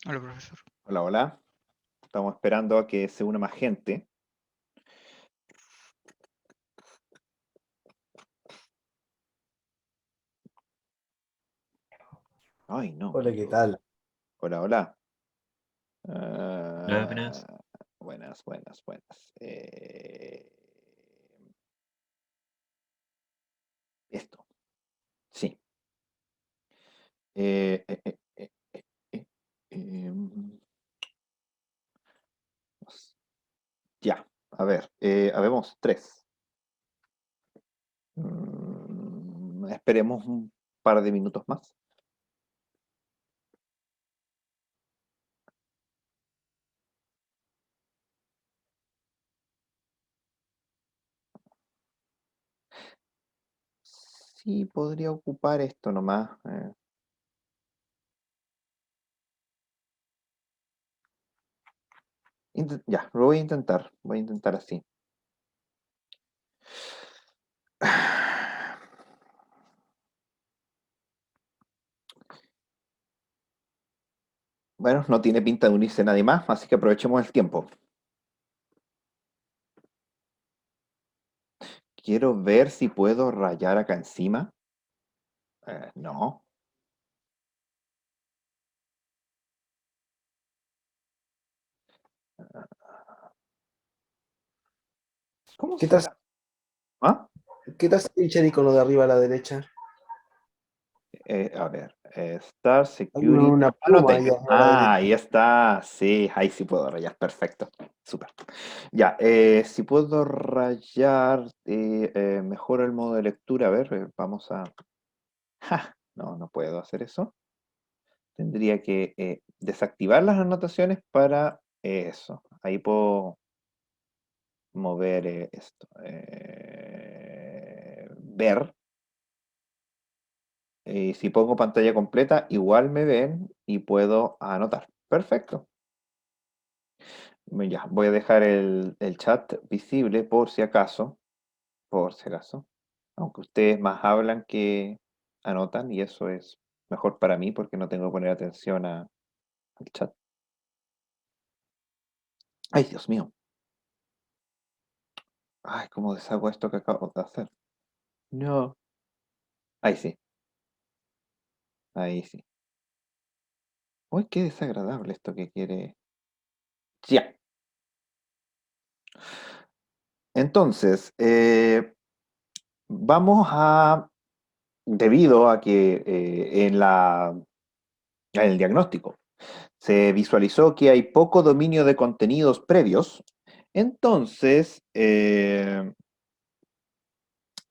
Hola, profesor. Hola, hola. Estamos esperando a que se una más gente. Ay, no. Hola, ¿qué tal? Hola, hola. Hola, buenas. Ah, buenas, buenas, buenas. Esto, sí. Eh, eh, eh, eh, eh, em, ya, a ver, habemos tres. Esperemos un par de minutos más. Sí, podría ocupar esto nomás. Ya, lo voy a intentar. Voy a intentar así. Bueno, no tiene pinta de unirse nadie más, así que aprovechemos el tiempo. Quiero ver si puedo rayar acá encima. No. ¿Cómo ¿Qué tal, será? ¿Ah? qué tal si el icono de arriba a la derecha? A ver, Star Hay Security. una pluma ahí Anoté. arriba a la Ah, derecha. ahí está. Sí, ahí sí puedo rayar. Perfecto. Súper. Ya, si puedo rayar, mejor el modo de lectura. A ver, vamos a. ¡Ja! No, no puedo hacer eso. Tendría que desactivar las anotaciones para eso. Ahí puedo mover esto. Ver. Y si pongo pantalla completa, igual me ven y puedo anotar. Perfecto. Ya, voy a dejar el chat visible por si acaso. Por si acaso. Aunque ustedes más hablan que anotan y eso es mejor para mí porque no tengo que poner atención al chat. Ay, Dios mío. Ay, ¿cómo deshago esto que acabo de hacer? No. Ahí sí, ahí sí. Uy, qué desagradable esto que quiere. Ya. Entonces, vamos a, debido a que en el diagnóstico se visualizó que hay poco dominio de contenidos previos, entonces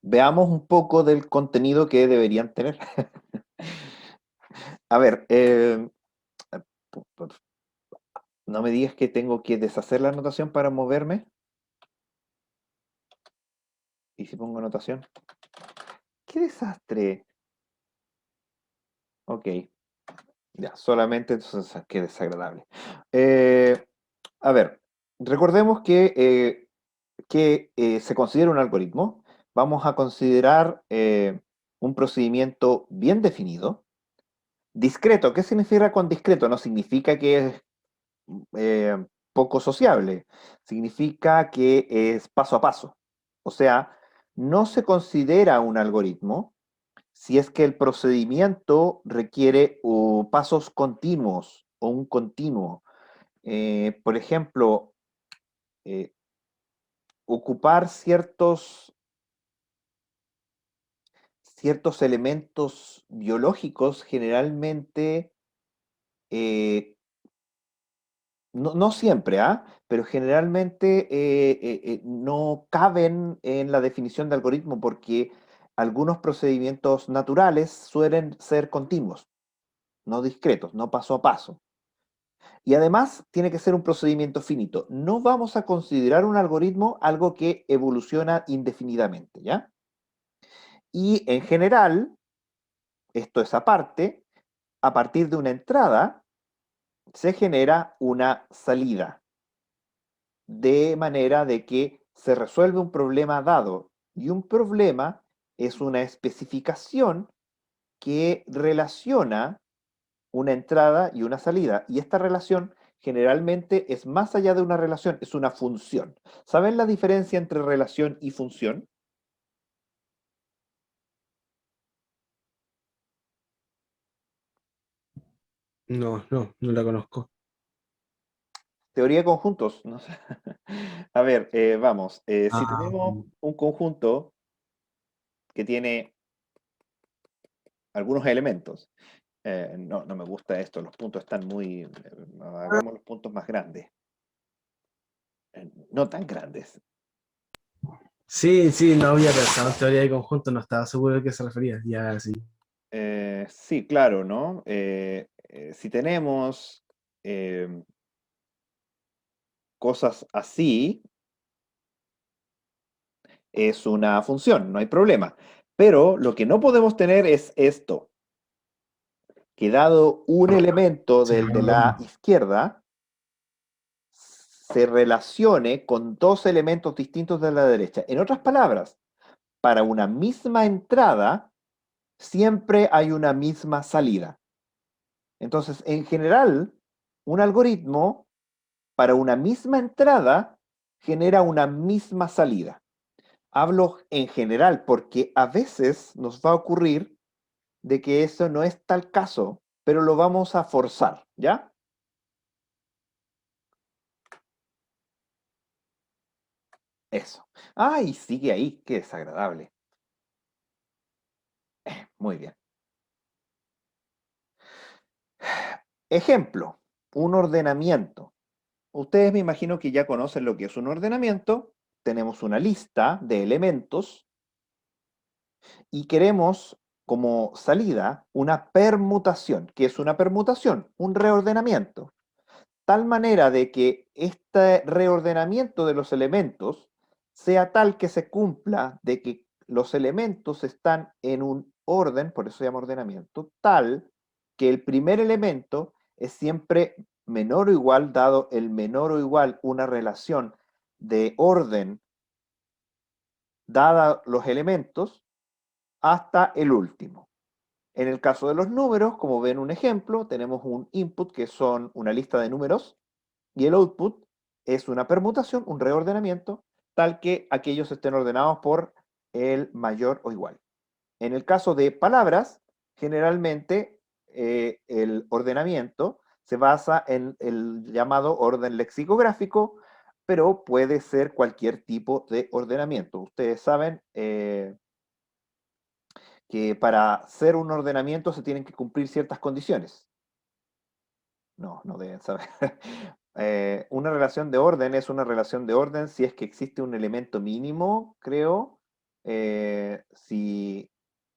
veamos un poco del contenido que deberían tener. A ver, no me digas que tengo que deshacer la anotación para moverme. ¿Y si pongo anotación? ¡Qué desastre! Ok, ya, solamente entonces, qué desagradable. Eh, a ver, recordemos que se considera un algoritmo. Vamos a considerar un procedimiento bien definido. Discreto, ¿qué significa con discreto? No significa que es poco sociable, significa que es paso a paso. O sea, no se considera un algoritmo si es que el procedimiento requiere pasos continuos o un continuo. Por ejemplo, eh, ocupar ciertos elementos biológicos generalmente, eh, no siempre, ¿ah? Pero generalmente no caben en la definición de algoritmo porque algunos procedimientos naturales suelen ser continuos, no discretos, no paso a paso. Y además tiene que ser un procedimiento finito. No vamos a considerar un algoritmo algo que evoluciona indefinidamente, ¿ya? Y en general, esto es aparte, a partir de una entrada se genera una salida, de manera de que se resuelve un problema dado. Y un problema es una especificación que relaciona una entrada y una salida. Y esta relación generalmente es más allá de una relación, es una función. ¿Saben la diferencia entre relación y función? No la conozco. Teoría de conjuntos, no sé. A ver, vamos. Si Ah, tenemos un conjunto que tiene algunos elementos, no me gusta esto, los puntos están muy, hagamos los puntos más grandes, no tan grandes. sí, sí, no había pensado en teoría de conjunto, no estaba seguro de qué se refería. Ya, sí. Sí, claro, ¿no? Si tenemos cosas así, es una función, no hay problema. Pero lo que no podemos tener es esto, que dado un elemento Sí, del de la izquierda, se relacione con dos elementos distintos de la derecha. En otras palabras, para una misma entrada, siempre hay una misma salida. Entonces, en general, un algoritmo para una misma entrada genera una misma salida. Hablo en general porque a veces nos va a ocurrir de que eso no es tal caso, pero lo vamos a forzar, ¿ya? Eso. Ay, sigue ahí, qué desagradable. Muy bien. Ejemplo, un ordenamiento. Ustedes me imagino que ya conocen lo que es un ordenamiento. Tenemos una lista de elementos y queremos como salida una permutación. ¿Qué es una permutación? Un reordenamiento. Tal manera de que este reordenamiento de los elementos sea tal que se cumpla de que los elementos están en un orden, por eso se llama ordenamiento, tal que el primer elemento es siempre menor o igual, dado el menor o igual una relación de orden dada los elementos, hasta el último. En el caso de los números, como ven un ejemplo, tenemos un input que son una lista de números y el output es una permutación, un reordenamiento, tal que aquellos estén ordenados por el mayor o igual. En el caso de palabras, generalmente el ordenamiento se basa en el llamado orden lexicográfico, pero puede ser cualquier tipo de ordenamiento. Ustedes saben que para hacer un ordenamiento se tienen que cumplir ciertas condiciones. No deben saber. Una relación de orden es una relación de orden si es que existe un elemento mínimo, creo. Si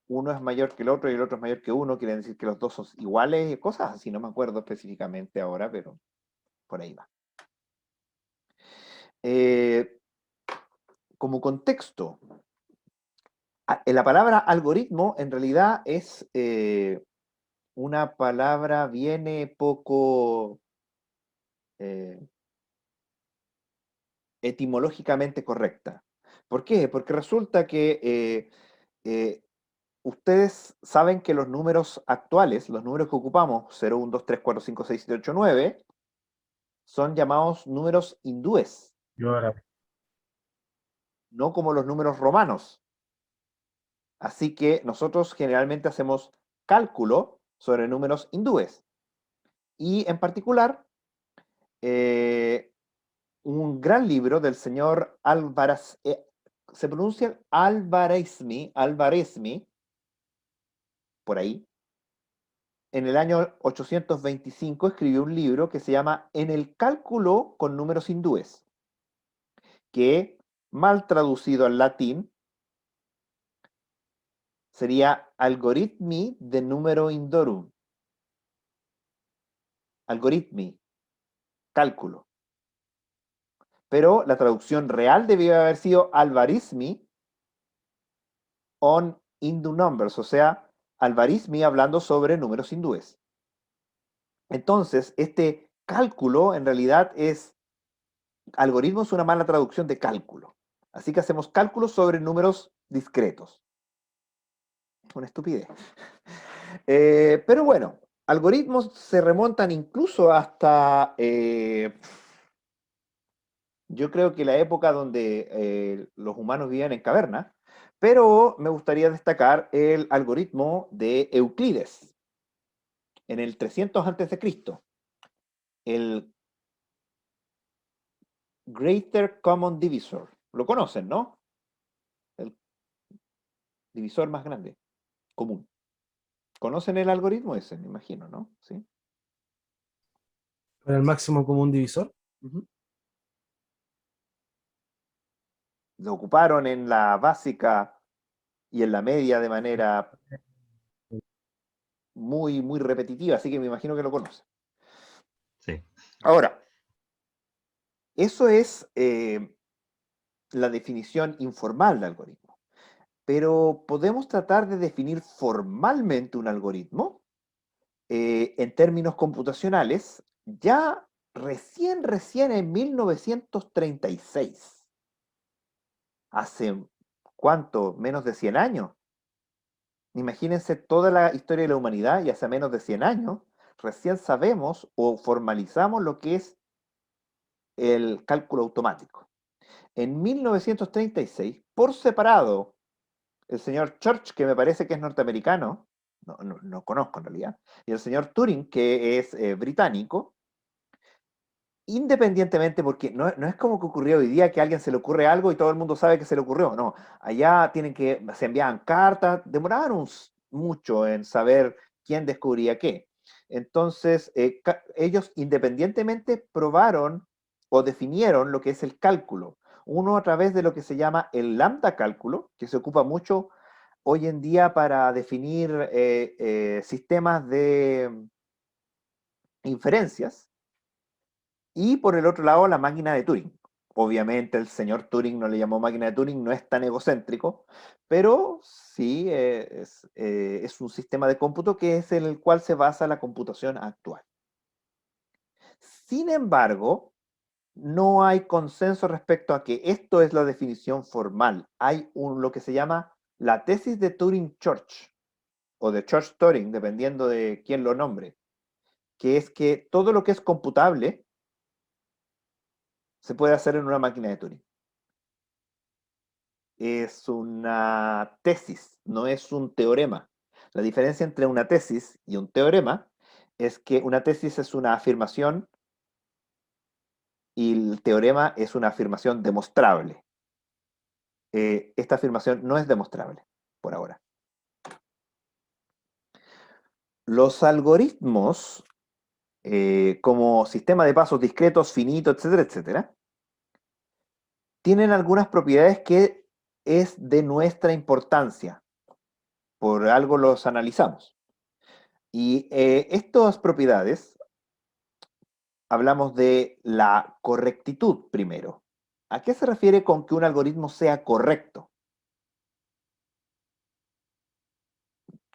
uno es mayor que el otro y el otro es mayor que uno, quiere decir que los dos son iguales, cosas así, no me acuerdo específicamente ahora, pero por ahí va. Eh, Como contexto, la palabra algoritmo en realidad es una palabra viene poco eh, etimológicamente correcta. ¿Por qué? Porque resulta que eh, ustedes saben que los números actuales, los números que ocupamos, 0, 1, 2, 3, 4, 5, 6, 7, 8, 9, son llamados números hindúes, Yo ahora. no como los números romanos. Así que nosotros generalmente hacemos cálculo sobre números hindúes. Y en particular, eh, un gran libro del señor Alvarez, se pronuncia Alvarezmi, por ahí, en el año 825 escribió un libro que se llama En el cálculo con números hindúes, que mal traducido al latín sería Algoritmi de número indorum, algoritmi, cálculo. Pero la traducción real debió haber sido Alvarismi on Hindu numbers, o sea, Alvarismi hablando sobre números hindúes. Entonces, este cálculo en realidad es, algoritmo es una mala traducción de cálculo. Así que hacemos cálculos sobre números discretos. Una estupidez. Pero bueno, algoritmos se remontan incluso hasta, yo creo que la época donde los humanos vivían en cavernas, pero me gustaría destacar el algoritmo de Euclides en el 300 antes de Cristo, el Greater Common Divisor. Lo conocen, ¿no? El divisor más grande, común. ¿Conocen el algoritmo ese? Me imagino, ¿no? Sí. Para el máximo común divisor. Ujú. Lo ocuparon en la básica y en la media de manera muy, muy repetitiva, así que me imagino que lo conocen. Sí. Ahora, eso es la definición informal de algoritmo. Pero podemos tratar de definir formalmente un algoritmo en términos computacionales ya recién en 1936. Hace, ¿cuánto? Menos de 100 años. Imagínense toda la historia de la humanidad y hace menos de 100 años recién sabemos o formalizamos lo que es el cálculo automático. En 1936, por separado, el señor Church, que me parece que es norteamericano, no conozco en realidad, y el señor Turing, que es británico, independientemente, porque no es como que ocurrió hoy día que a alguien se le ocurre algo y todo el mundo sabe que se le ocurrió, no, allá se enviaban cartas, demoraban mucho en saber quién descubría qué. Entonces, ellos independientemente probaron o definieron lo que es el cálculo. Uno a través de lo que se llama el lambda cálculo, que se ocupa mucho hoy en día para definir sistemas de inferencias, y por el otro lado la máquina de Turing. Obviamente el señor Turing no le llamó máquina de Turing, no es tan egocéntrico, pero sí es un sistema de cómputo que es en el cual se basa la computación actual. Sin embargo, no hay consenso respecto a que esto es la definición formal. Hay lo que se llama la tesis de Turing-Church, o de Church-Turing, dependiendo de quién lo nombre, que es que todo lo que es computable se puede hacer en una máquina de Turing. Es una tesis, no es un teorema. La diferencia entre una tesis y un teorema es que una tesis es una afirmación y el teorema es una afirmación demostrable. Esta afirmación no es demostrable por ahora. Los algoritmos, como sistema de pasos discretos, finitos, etcétera, etcétera, tienen algunas propiedades que es de nuestra importancia. Por algo los analizamos. Y estas propiedades, hablamos de la correctitud primero. ¿A qué se refiere con que un algoritmo sea correcto?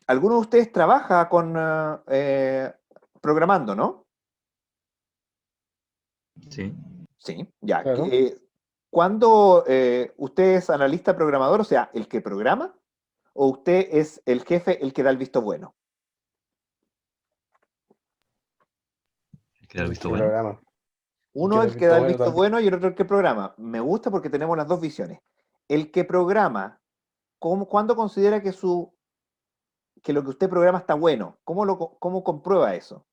¿Alguno de ustedes trabaja con programando, no? Sí. Sí, ya. Claro. ¿Cuándo usted es analista programador, o sea, el que programa, o usted es el jefe, el que da el visto bueno? Queda el El visto que bueno. programa. El que Uno da es el el que visto da el bueno visto también. bueno y el otro el que programa. Me gusta porque tenemos las dos visiones. El que programa, ¿cuándo considera que lo que usted programa está bueno? ¿Cómo comprueba eso?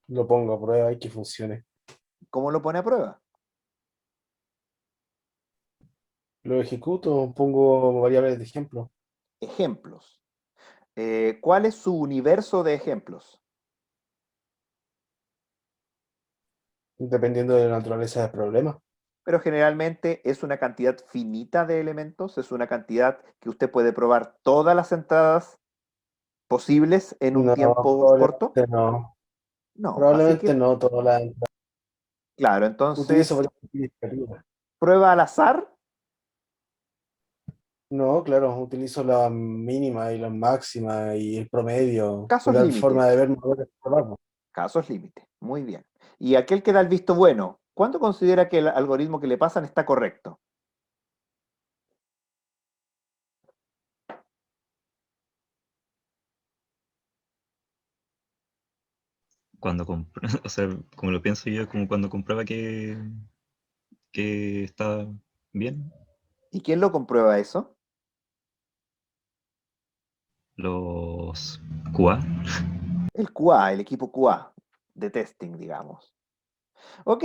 Lo pongo a prueba y que funcione. ¿Cómo lo pone a prueba? Lo ejecuto, pongo variables de ejemplo, Ejemplos. ¿Cuál es su universo de ejemplos? dependiendo de la naturaleza del problema. Pero generalmente es una cantidad finita de elementos, es una cantidad que usted puede probar todas las entradas posibles en un No, tiempo corto. probablemente no. No, así Probablemente que, no todas las claro, utilizo entonces variables significativas. prueba al azar, No, claro, utilizo la mínima y la máxima y el promedio. Me casos da límite, forma de ver mejor el trabajo. casos límite. Muy bien. Y aquel que da el visto bueno, ¿cuándo considera que el algoritmo que le pasan está correcto? o sea, como lo pienso yo, como cuando comprueba que está bien, ¿Y quién lo comprueba eso? los QA. El QA, el equipo QA de testing, digamos. Ok,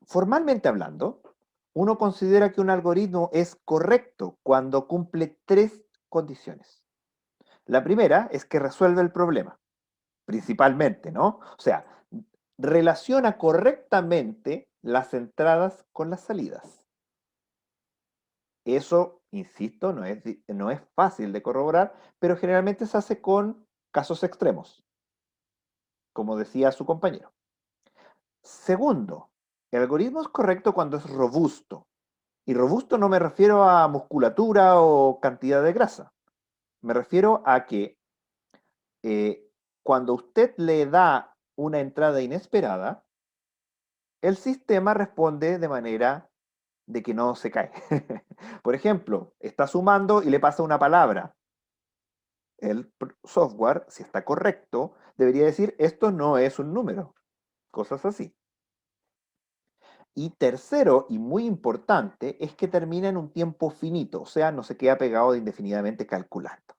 formalmente hablando, uno considera que un algoritmo es correcto cuando cumple tres condiciones. La primera es que resuelve el problema, principalmente, ¿no? O sea, relaciona correctamente las entradas con las salidas. Eso, insisto, no es fácil de corroborar, pero generalmente se hace con casos extremos, como decía su compañero. Segundo, el algoritmo es correcto cuando es robusto. Y robusto no me refiero a musculatura o cantidad de grasa. Me refiero a que cuando usted le da una entrada inesperada, el sistema responde de manera de que no se cae. Por ejemplo, está sumando y le pasa una palabra. El software, si está correcto, debería decir esto no es un número. Cosas así. Y tercero, y muy importante, es que termina en un tiempo finito, o sea, no se queda pegado indefinidamente calculando.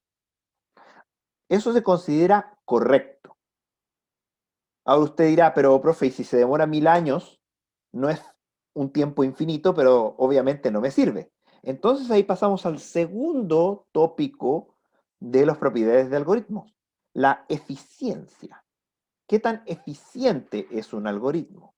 Eso se considera correcto. Ahora usted dirá, pero profe, y si se demora 1000 años, no es un tiempo infinito, pero obviamente no me sirve. Entonces ahí pasamos al segundo tópico de las propiedades de algoritmos, la eficiencia. ¿Qué tan eficiente es un algoritmo?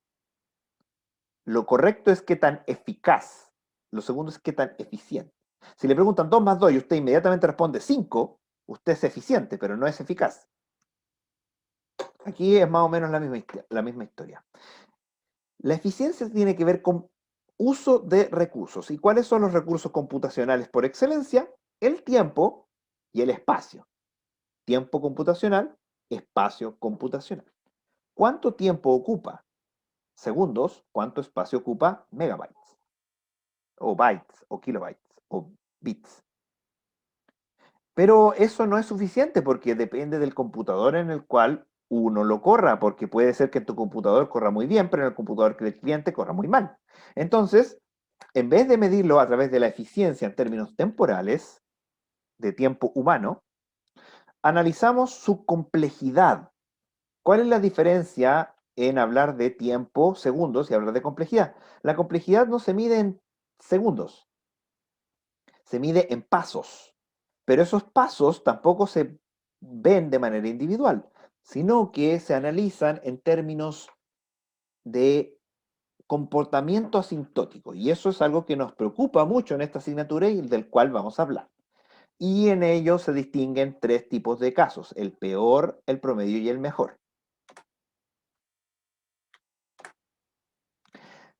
Lo correcto es qué tan eficaz. Lo segundo es qué tan eficiente. Si le preguntan 2 más 2 y usted inmediatamente responde 5, usted es eficiente, pero no es eficaz. Aquí es más o menos la misma historia. La eficiencia tiene que ver con uso de recursos. ¿Y cuáles son los recursos computacionales por excelencia? El tiempo y el espacio. Tiempo computacional, espacio computacional. ¿Cuánto tiempo ocupa? Segundos. ¿Cuánto espacio ocupa? Megabytes. O bytes, o kilobytes, o bits. Pero eso no es suficiente porque depende del computador en el cual uno lo corra, porque puede ser que en tu computador corra muy bien, pero en el computador del cliente corra muy mal. Entonces, en vez de medirlo a través de la eficiencia en términos temporales, de tiempo humano, analizamos su complejidad. ¿Cuál es la diferencia en hablar de tiempo, segundos, y hablar de complejidad? La complejidad no se mide en segundos, se mide en pasos. Pero esos pasos tampoco se ven de manera individual, sino que se analizan en términos de comportamiento asintótico. Y eso es algo que nos preocupa mucho en esta asignatura y del cual vamos a hablar. Y en ello se distinguen tres tipos de casos: el peor, el promedio y el mejor.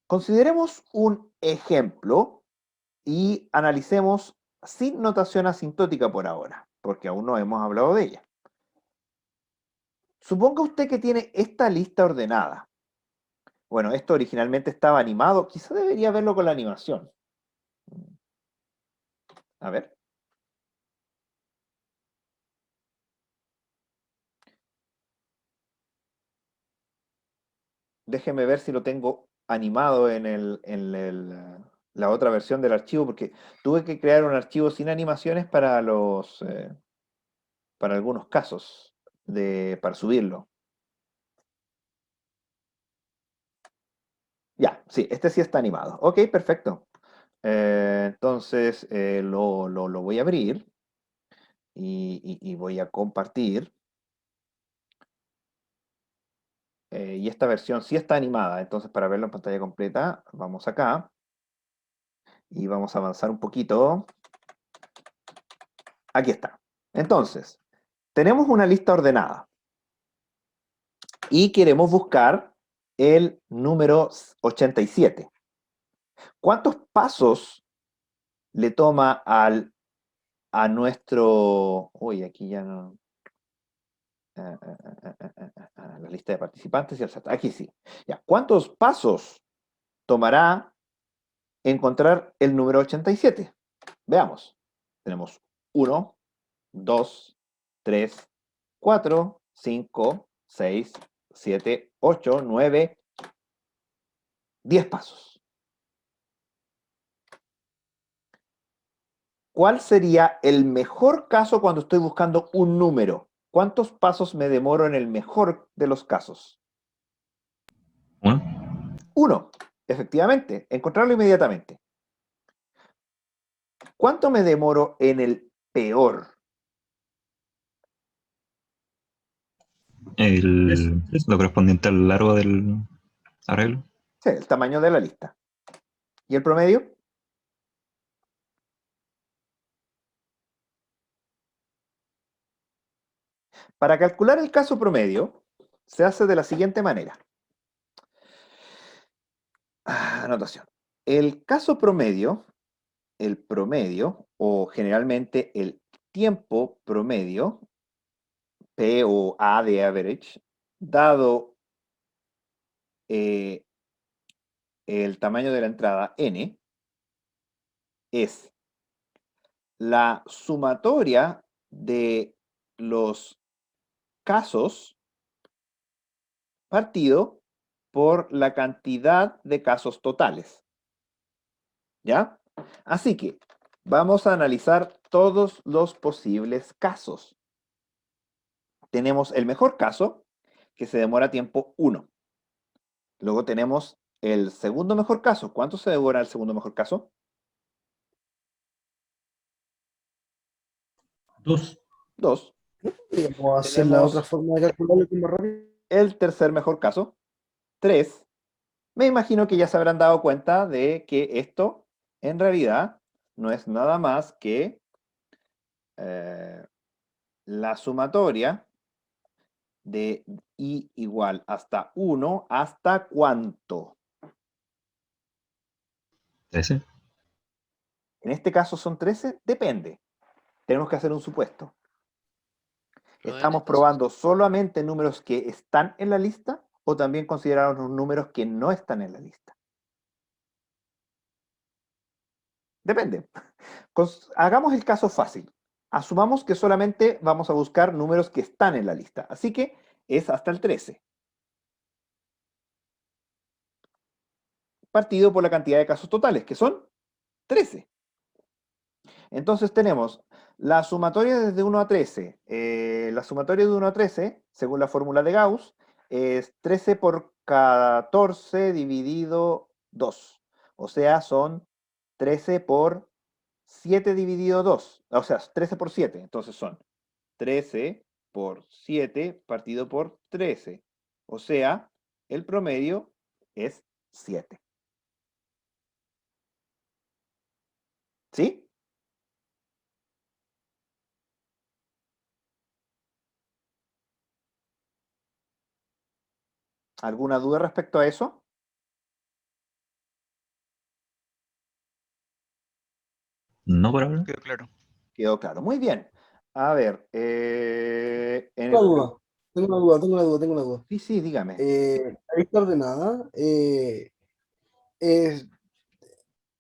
Consideremos un ejemplo y analicemos sin notación asintótica por ahora, porque aún no hemos hablado de ella. Suponga usted que tiene esta lista ordenada. Bueno, esto originalmente estaba animado. Quizá debería verlo con la animación. A ver. Déjeme ver si lo tengo animado la otra versión del archivo, porque tuve que crear un archivo sin animaciones para algunos casos para subirlo. Ya, sí, este sí está animado. Ok, perfecto. Entonces lo voy a abrir y voy a compartir. Y esta versión sí está animada, entonces para verlo en pantalla completa, vamos acá y vamos a avanzar un poquito. Aquí está. Entonces, tenemos una lista ordenada y queremos buscar el número 87. ¿Cuántos pasos le toma a nuestro... Uy, aquí ya no... la lista de participantes y el chat. Aquí sí. Ya. ¿Cuántos pasos tomará encontrar el número 87? Veamos. Tenemos 1, 2, 3, 4, 5, 6, 7, 8, 9, 10 pasos. ¿Cuál sería el mejor caso cuando estoy buscando un número? ¿Cuántos pasos me demoro en el mejor de los casos? 1. 1, efectivamente, encontrarlo inmediatamente. ¿Cuánto me demoro en el peor? Lo correspondiente al largo del arreglo. Sí, el tamaño de la lista. ¿Y el promedio? Para calcular el caso promedio, se hace de la siguiente manera. Anotación. El caso promedio, el promedio, o generalmente el tiempo promedio, P o A de average, dado el tamaño de la entrada n, es la sumatoria de los casos partido por la cantidad de casos totales. ¿Ya? Así que vamos a analizar todos los posibles casos. Tenemos el mejor caso, que se demora tiempo 1. Luego tenemos el segundo mejor caso. ¿Cuánto se demora el segundo mejor caso? 2. 2. Podríamos hacer la otra Tenemos forma de calcularlo que es más rápido. el tercer mejor caso, 3. Me imagino que ya se habrán dado cuenta de que esto en realidad no es nada más que la sumatoria de i igual hasta 1 hasta ¿cuánto? 13. En este caso son 13, depende. Tenemos que hacer un supuesto. ¿Estamos probando solamente números que están en la lista o también consideramos los números que no están en la lista? Depende. Hagamos el caso fácil. Asumamos que solamente vamos a buscar números que están en la lista. Así que es hasta el 13. Partido por la cantidad de casos totales, que son 13. Entonces tenemos la sumatoria desde 1 a 13. La sumatoria de 1 a 13, según la fórmula de Gauss, es 13 por 14 dividido 2. O sea, son 13 por 7 dividido 2. O sea, 13 por 7. Entonces son 13 por 7 partido por 13. O sea, el promedio es 7. ¿Sí? ¿Alguna duda respecto a eso? No por ahora. Quedó claro. Quedó claro. Muy bien. A ver, Tengo una duda, tengo una duda. Sí, sí, dígame. La lista ordenada es-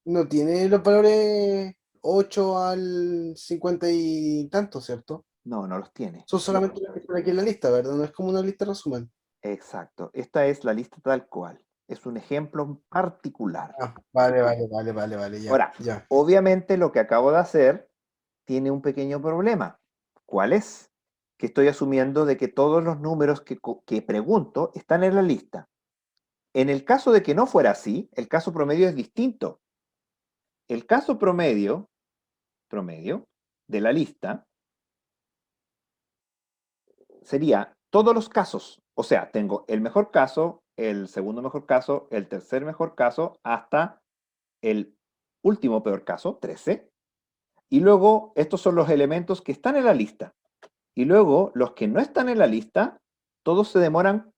no tiene los valores 8 al 50 y tanto, ¿cierto? No, no los tiene. Son solamente los que están aquí en la lista, ¿verdad? No es como una lista resumen. Exacto. Esta es la lista tal cual. Es un ejemplo particular. Ah, vale, ya, Ahora, ya. obviamente lo que acabo de hacer tiene un pequeño problema. ¿Cuál es? Que estoy asumiendo de que todos los números que pregunto están en la lista. En el caso de que no fuera así, el caso promedio es distinto. El caso promedio de la lista sería todos los casos. O sea, tengo el mejor caso, el segundo mejor caso, el tercer mejor caso, hasta el último peor caso, 13. Y luego, estos son los elementos que están en la lista. Y luego, los que no están en la lista, todos se demoran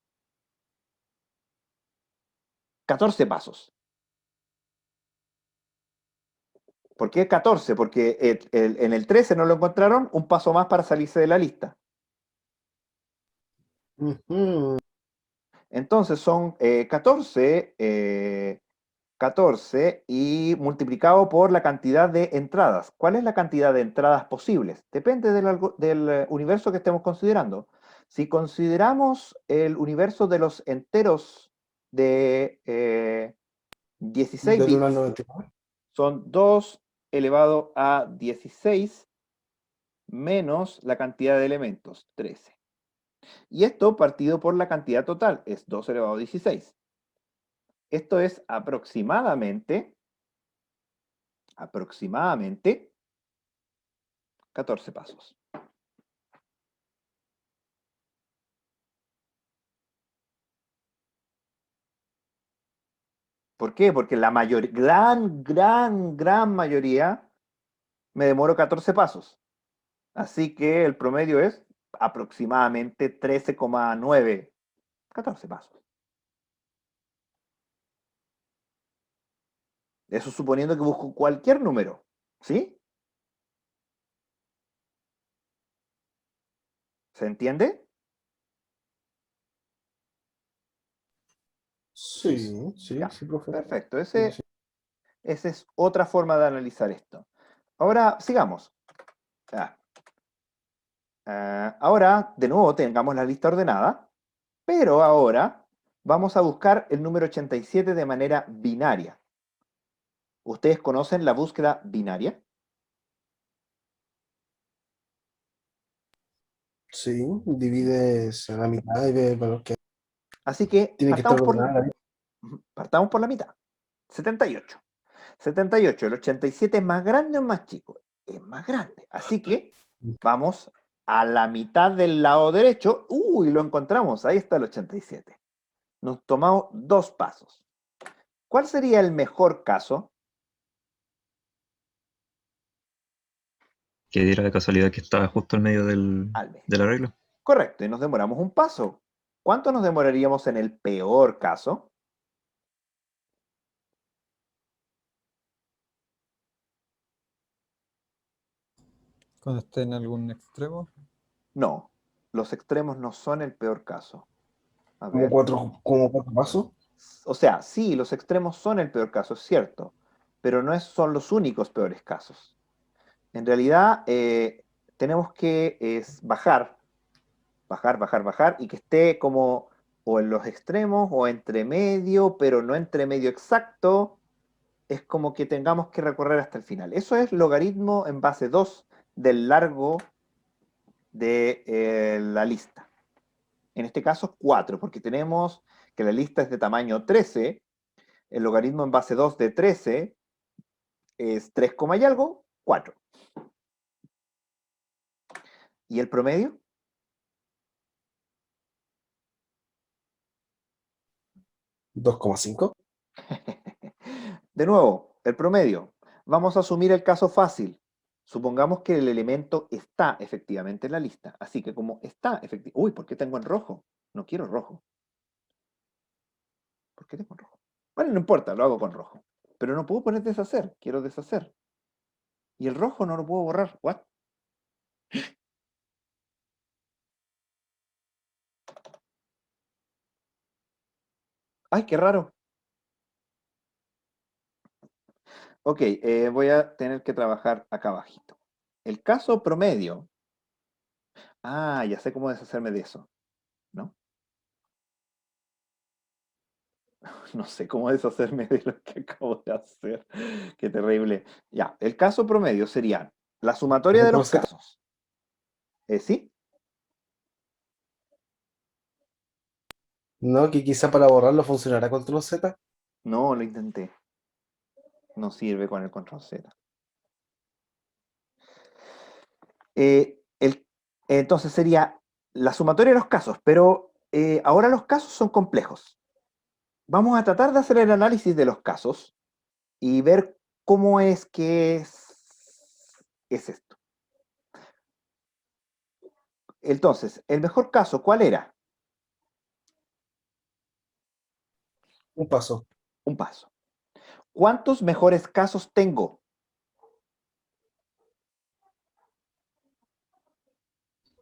14 pasos. ¿Por qué 14? Porque en el 13 no lo encontraron, un paso más para salirse de la lista. Ujú. Entonces son 14, 14 y multiplicado por la cantidad de entradas. ¿Cuál es la cantidad de entradas posibles? Depende del universo que estemos considerando. Si consideramos el universo de los enteros de 16 Del 1 al bits, 99. son 2 elevado a 16 menos la cantidad de elementos, 13. Y esto partido por la cantidad total, es 2 elevado a 16. Esto es aproximadamente 14 pasos. ¿Por qué? Porque la gran mayoría me demoro 14 pasos. Así que el promedio es aproximadamente 13,9, 14 pasos. Eso suponiendo que busco cualquier número, ¿sí? ¿Se entiende? Sí, sí, Ya, sí, profe. perfecto. Sí, sí. Esa es otra forma de analizar esto. Ahora, sigamos. Ahora, de nuevo, tengamos la lista ordenada, pero ahora vamos a buscar el número 87 de manera binaria. ¿Ustedes conocen la búsqueda binaria? Sí, divides a la mitad y ves el valor que Así que tiene que estar ordenada. partamos por la mitad. 78. 78, el 87 es más grande o más chico. Es más grande. Así que vamos a la mitad del lado derecho. Uy, lo encontramos. Ahí está el 87. Nos tomamos 2 pasos. ¿Cuál sería el mejor caso? Que diera la casualidad que estaba justo en medio Al mes. del arreglo. Correcto, y nos demoramos un paso. ¿Cuánto nos demoraríamos en el peor caso? Cuando esté en algún extremo. No, los extremos no son el peor caso. A Como ver. cuatro pasos. O sea, sí, los extremos son el peor caso, es cierto, pero no son los únicos peores casos. En realidad, tenemos que bajar, bajar, y que esté como o en los extremos o entre medio, pero no entre medio exacto. Es como que tengamos que recorrer hasta el final. Eso es logaritmo en base 2 del largo de la lista. En este caso 4, porque tenemos que la lista es de tamaño 13, el logaritmo en base 2 de 13 es 3, y algo, 4. ¿Y el promedio? 2,5. De nuevo, el promedio. Vamos a asumir el caso fácil. Supongamos que el elemento está efectivamente en la lista. Así que como está efectivamente... Uy, ¿por qué tengo en rojo? No quiero rojo. ¿Por qué tengo en rojo? Bueno, no importa, lo hago con rojo. Pero no puedo poner deshacer, quiero deshacer. Y el rojo no lo puedo borrar. ¿What? ¡Ay, qué raro! Ok, voy a tener que trabajar acá abajito. El caso promedio. Ah, ya sé cómo deshacerme de eso, ¿no? No sé cómo deshacerme de lo que acabo de hacer. Qué terrible. Ya, el caso promedio sería la sumatoria de Control los Z. casos. ¿Sí? No, que quizá para borrarlo funcionará control Z. No, lo intenté. No sirve con el control Z. Entonces sería la sumatoria de los casos, pero ahora los casos son complejos. Vamos a tratar de hacer el análisis de los casos y ver cómo es que es esto. Entonces, el mejor caso, ¿cuál era? Un paso. Un paso. ¿Cuántos mejores casos tengo?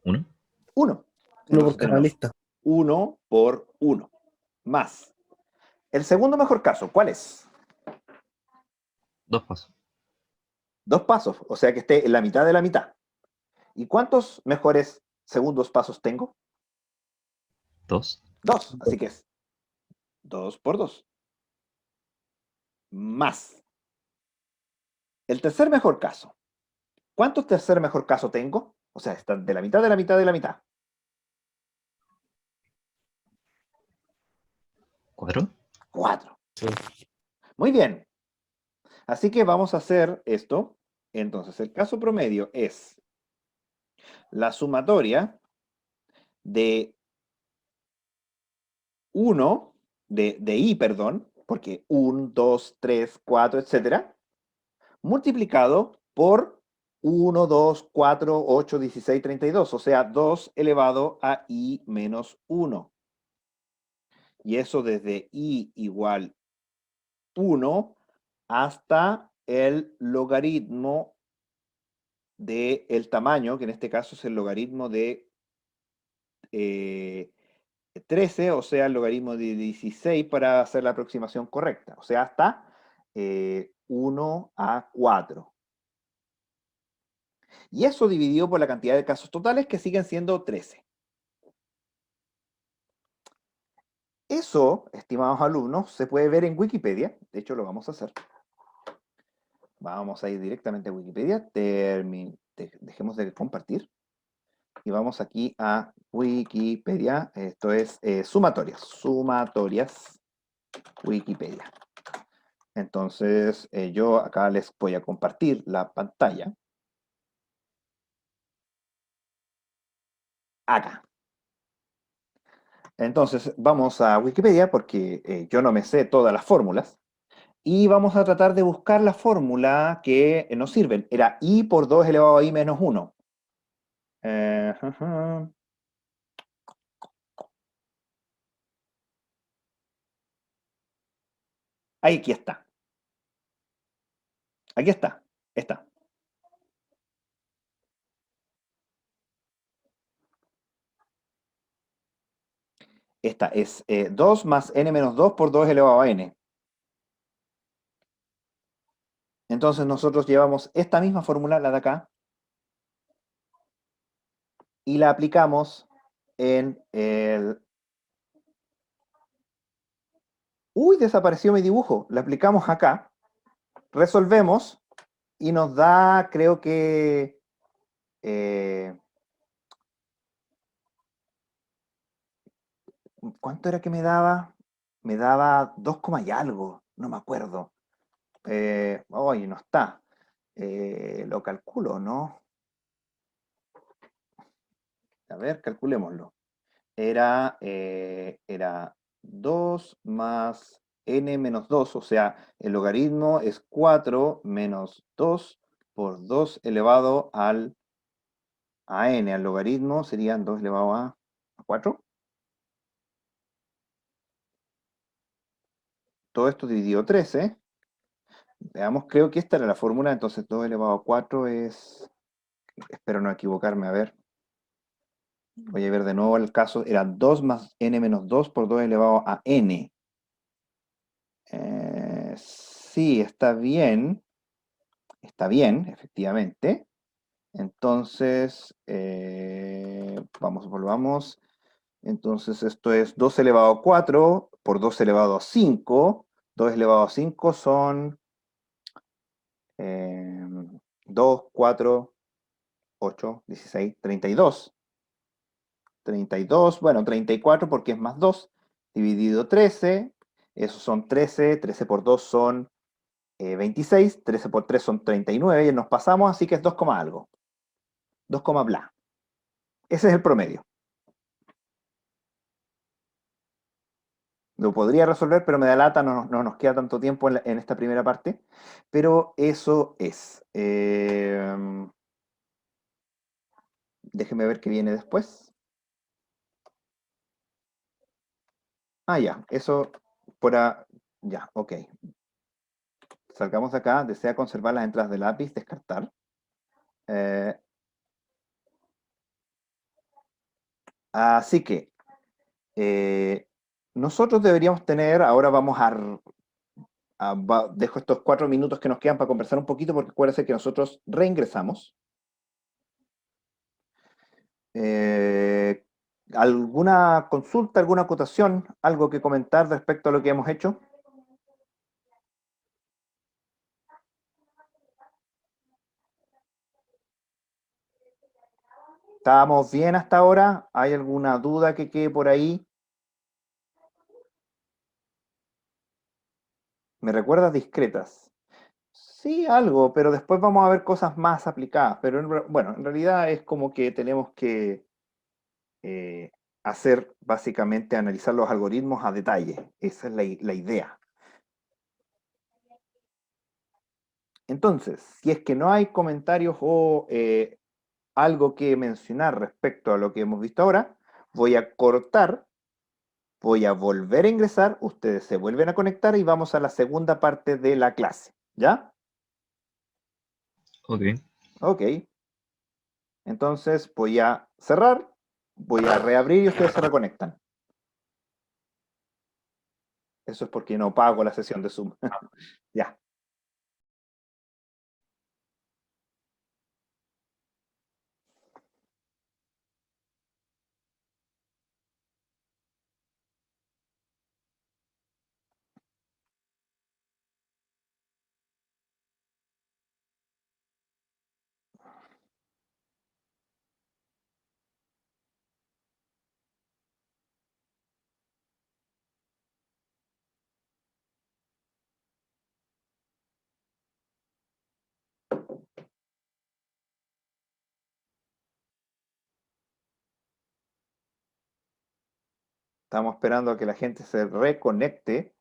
¿Uno? Uno. Uno por Entonces cada tenemos lista. 1 por 1. Más. El segundo mejor caso, ¿cuál es? 2 pasos. 2 pasos, o sea que esté en la mitad de la mitad. ¿Y cuántos mejores segundos pasos tengo? 2. 2, así que es 2 por 2. Más. El tercer mejor caso. ¿Cuántos tercer mejor caso tengo? O sea, están de la mitad, de la mitad, de la mitad. 4. 4. Sí. Muy bien. Así que vamos a hacer esto. Entonces, el caso promedio es la sumatoria de 1, de i, perdón, porque 1, 2, 3, 4, etcétera, multiplicado por 1, 2, 4, 8, 16, 32, o sea, 2 elevado a i menos 1. Y eso desde i igual 1 hasta el logaritmo del tamaño, que en este caso es el logaritmo de 13, o sea, el logaritmo de 16 para hacer la aproximación correcta, o sea, hasta 1 a 4. Y eso dividido por la cantidad de casos totales, que siguen siendo 13. Eso, estimados alumnos, se puede ver en Wikipedia. De hecho, lo vamos a hacer. Vamos a ir directamente a Wikipedia. Dejemos de compartir. Y vamos aquí a Wikipedia. Esto es sumatorias. Sumatorias Wikipedia. Entonces, yo acá les voy a compartir la pantalla. Acá. Entonces, vamos a Wikipedia porque yo no me sé todas las fórmulas. Y vamos a tratar de buscar la fórmula que nos sirven. Era i por 2 elevado a i menos 1. Aquí está. Aquí está. Esta. Esta es 2 más n menos 2 por 2 elevado a n. Entonces nosotros llevamos esta misma fórmula, la de acá, y la aplicamos en el... ¡Uy! Desapareció mi dibujo. La aplicamos acá, resolvemos y nos da, creo que... ¿cuánto era que me daba? Me daba 2, y algo, no me acuerdo. Oye, no está. Lo calculo, ¿no? A ver, calculémoslo. Era 2 más n menos 2, o sea, el logaritmo es 4 menos 2 por 2 elevado a n. Al logaritmo serían 2 elevado a 4. Todo esto dividido 13. Veamos, creo que esta era la fórmula, entonces 2 elevado a 4 es... Espero no equivocarme, a ver. Voy a ver de nuevo el caso. Era 2 más n menos 2 por 2 elevado a n. Sí, está bien. Está bien, efectivamente. Entonces, volvamos. Entonces, esto es 2 elevado a 4 por 2 elevado a 5. 2 elevado a 5 son 2, 4, 8, 16, 32. 32, bueno, 34 porque es más 2, dividido 13, esos son 13, 13 por 2 son 26, 13 por 3 son 39, y nos pasamos, así que es 2, algo. 2, bla. Ese es el promedio. Lo podría resolver, pero me da lata, no nos queda tanto tiempo en esta primera parte. Pero eso es. Déjeme ver qué viene después. Ya, eso ya, ok. Salgamos de acá, desea conservar las entradas de lápiz, descartar. Así que nosotros deberíamos tener, ahora vamos dejo estos 4 minutos que nos quedan para conversar un poquito, porque acuérdense que nosotros reingresamos. ¿Alguna consulta, alguna acotación, algo que comentar respecto a lo que hemos hecho? ¿Estábamos bien hasta ahora? ¿Hay alguna duda que quede por ahí? ¿Me recuerdas discretas? Sí, algo, pero después vamos a ver cosas más aplicadas. Pero bueno, en realidad es como que tenemos que eh, hacer básicamente analizar los algoritmos a detalle. Esa es la idea. Entonces, si es que no hay comentarios o algo que mencionar respecto a lo que hemos visto ahora, voy a cortar, voy a volver a ingresar, ustedes se vuelven a conectar y vamos a la segunda parte de la clase. ¿Ya? Ok. Ok. Entonces voy a cerrar, voy a reabrir y ustedes se reconectan. Eso es porque no pago la sesión de Zoom. Ya. Estamos esperando a que la gente se reconecte.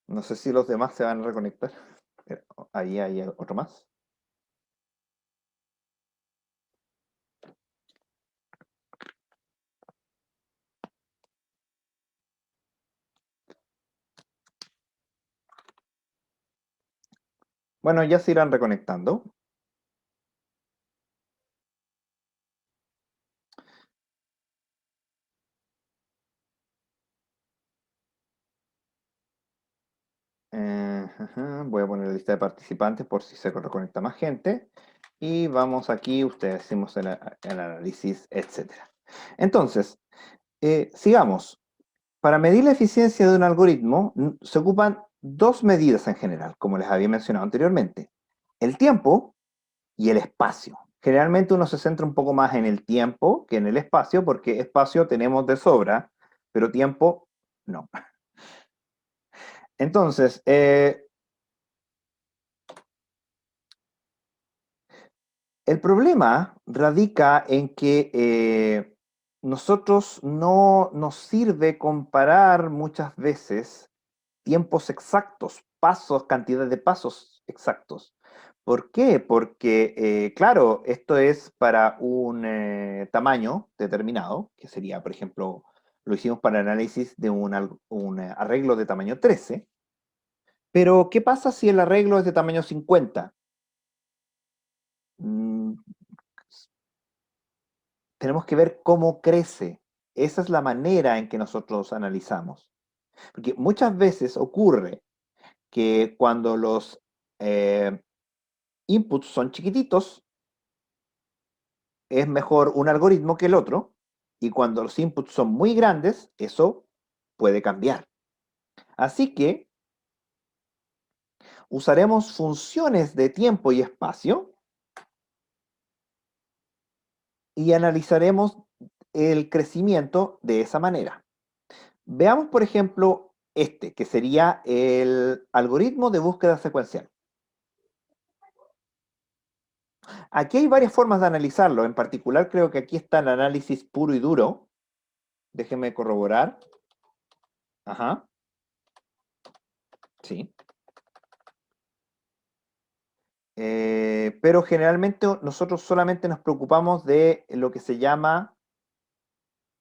No sé si los demás se van a reconectar. Ahí hay otro más. Bueno, ya se irán reconectando. Voy a poner la lista de participantes por si se reconecta más gente. Y vamos aquí, ustedes hicimos el análisis, etcétera. Entonces, sigamos. Para medir la eficiencia de un algoritmo, se ocupan dos medidas en general, como les había mencionado anteriormente. El tiempo y el espacio. Generalmente uno se centra un poco más en el tiempo que en el espacio, porque espacio tenemos de sobra, pero tiempo no. Entonces, el problema radica en que nosotros no nos sirve comparar muchas veces tiempos exactos, pasos, cantidad de pasos exactos. ¿Por qué? Porque, claro, esto es para un tamaño determinado, que sería, por ejemplo, lo hicimos para el análisis de un arreglo de tamaño 13, pero ¿qué pasa si el arreglo es de tamaño 50? Mm, tenemos que ver cómo crece. Esa es la manera en que nosotros analizamos. Porque muchas veces ocurre que cuando los eh, inputs son chiquititos, es mejor un algoritmo que el otro, y cuando los inputs son muy grandes, eso puede cambiar. Así que usaremos funciones de tiempo y espacio y analizaremos el crecimiento de esa manera. Veamos, por ejemplo, este, que sería el algoritmo de búsqueda secuencial. Aquí hay varias formas de analizarlo. En particular, creo que aquí está el análisis puro y duro. Déjenme corroborar. Ajá. Sí. Pero generalmente nosotros solamente nos preocupamos de lo que se llama,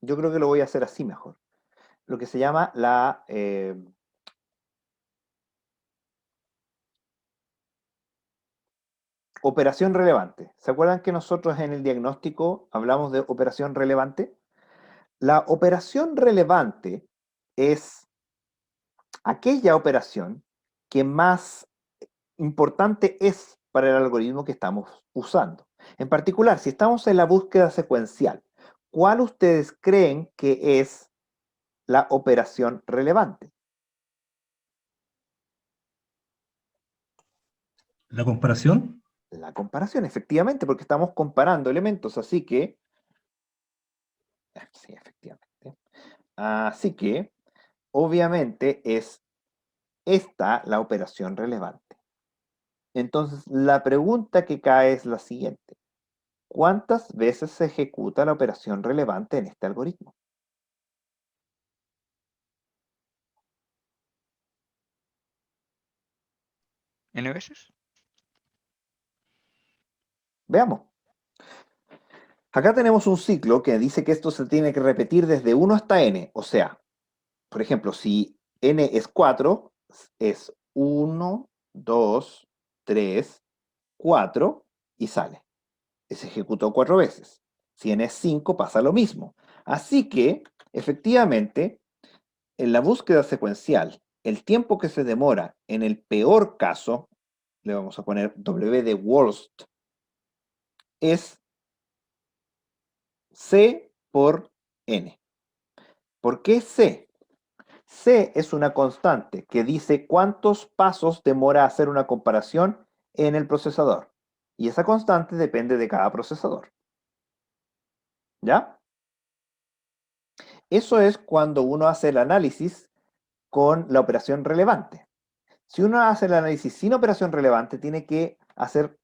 yo creo que lo voy a hacer así mejor, lo que se llama la operación relevante. ¿Se acuerdan que nosotros en el diagnóstico hablamos de operación relevante? La operación relevante es aquella operación que más importante es para el algoritmo que estamos usando. En particular, si estamos en la búsqueda secuencial, ¿cuál ustedes creen que es la operación relevante? La comparación, La comparación, efectivamente, porque estamos comparando elementos, así que... Sí, efectivamente. Así que, obviamente, es esta la operación relevante. Entonces, la pregunta que cae es la siguiente. ¿Cuántas veces se ejecuta la operación relevante en este algoritmo? ¿N veces? Veamos. Acá tenemos un ciclo que dice que esto se tiene que repetir desde 1 hasta n. O sea, por ejemplo, si n es 4, es 1, 2, 3, 4 y sale. Se ejecutó 4 veces. Si n es 5, pasa lo mismo. Así que, efectivamente, en la búsqueda secuencial, el tiempo que se demora en el peor caso, le vamos a poner W de worst, es C por N. ¿Por qué C? C es una constante que dice cuántos pasos demora hacer una comparación en el procesador. Y esa constante depende de cada procesador. ¿Ya? Eso es cuando uno hace el análisis con la operación relevante. Si uno hace el análisis sin operación relevante, tiene que hacer,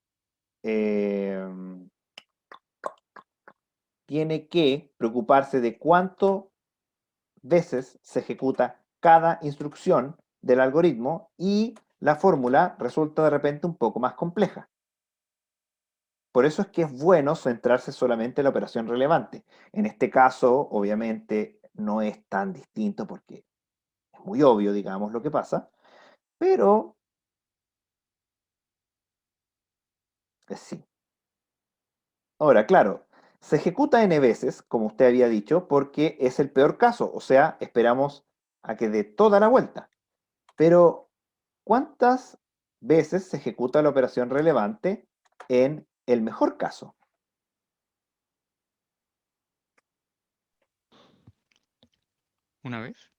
tiene que preocuparse de cuántas veces se ejecuta cada instrucción del algoritmo y la fórmula resulta de repente un poco más compleja. Por eso es que es bueno centrarse solamente en la operación relevante. En este caso, obviamente, no es tan distinto porque es muy obvio, digamos, lo que pasa, pero sí. Ahora, claro, se ejecuta n veces, como usted había dicho, porque es el peor caso, o sea, esperamos a que dé toda la vuelta. Pero, ¿cuántas veces se ejecuta la operación relevante en el mejor caso? ¿Una vez?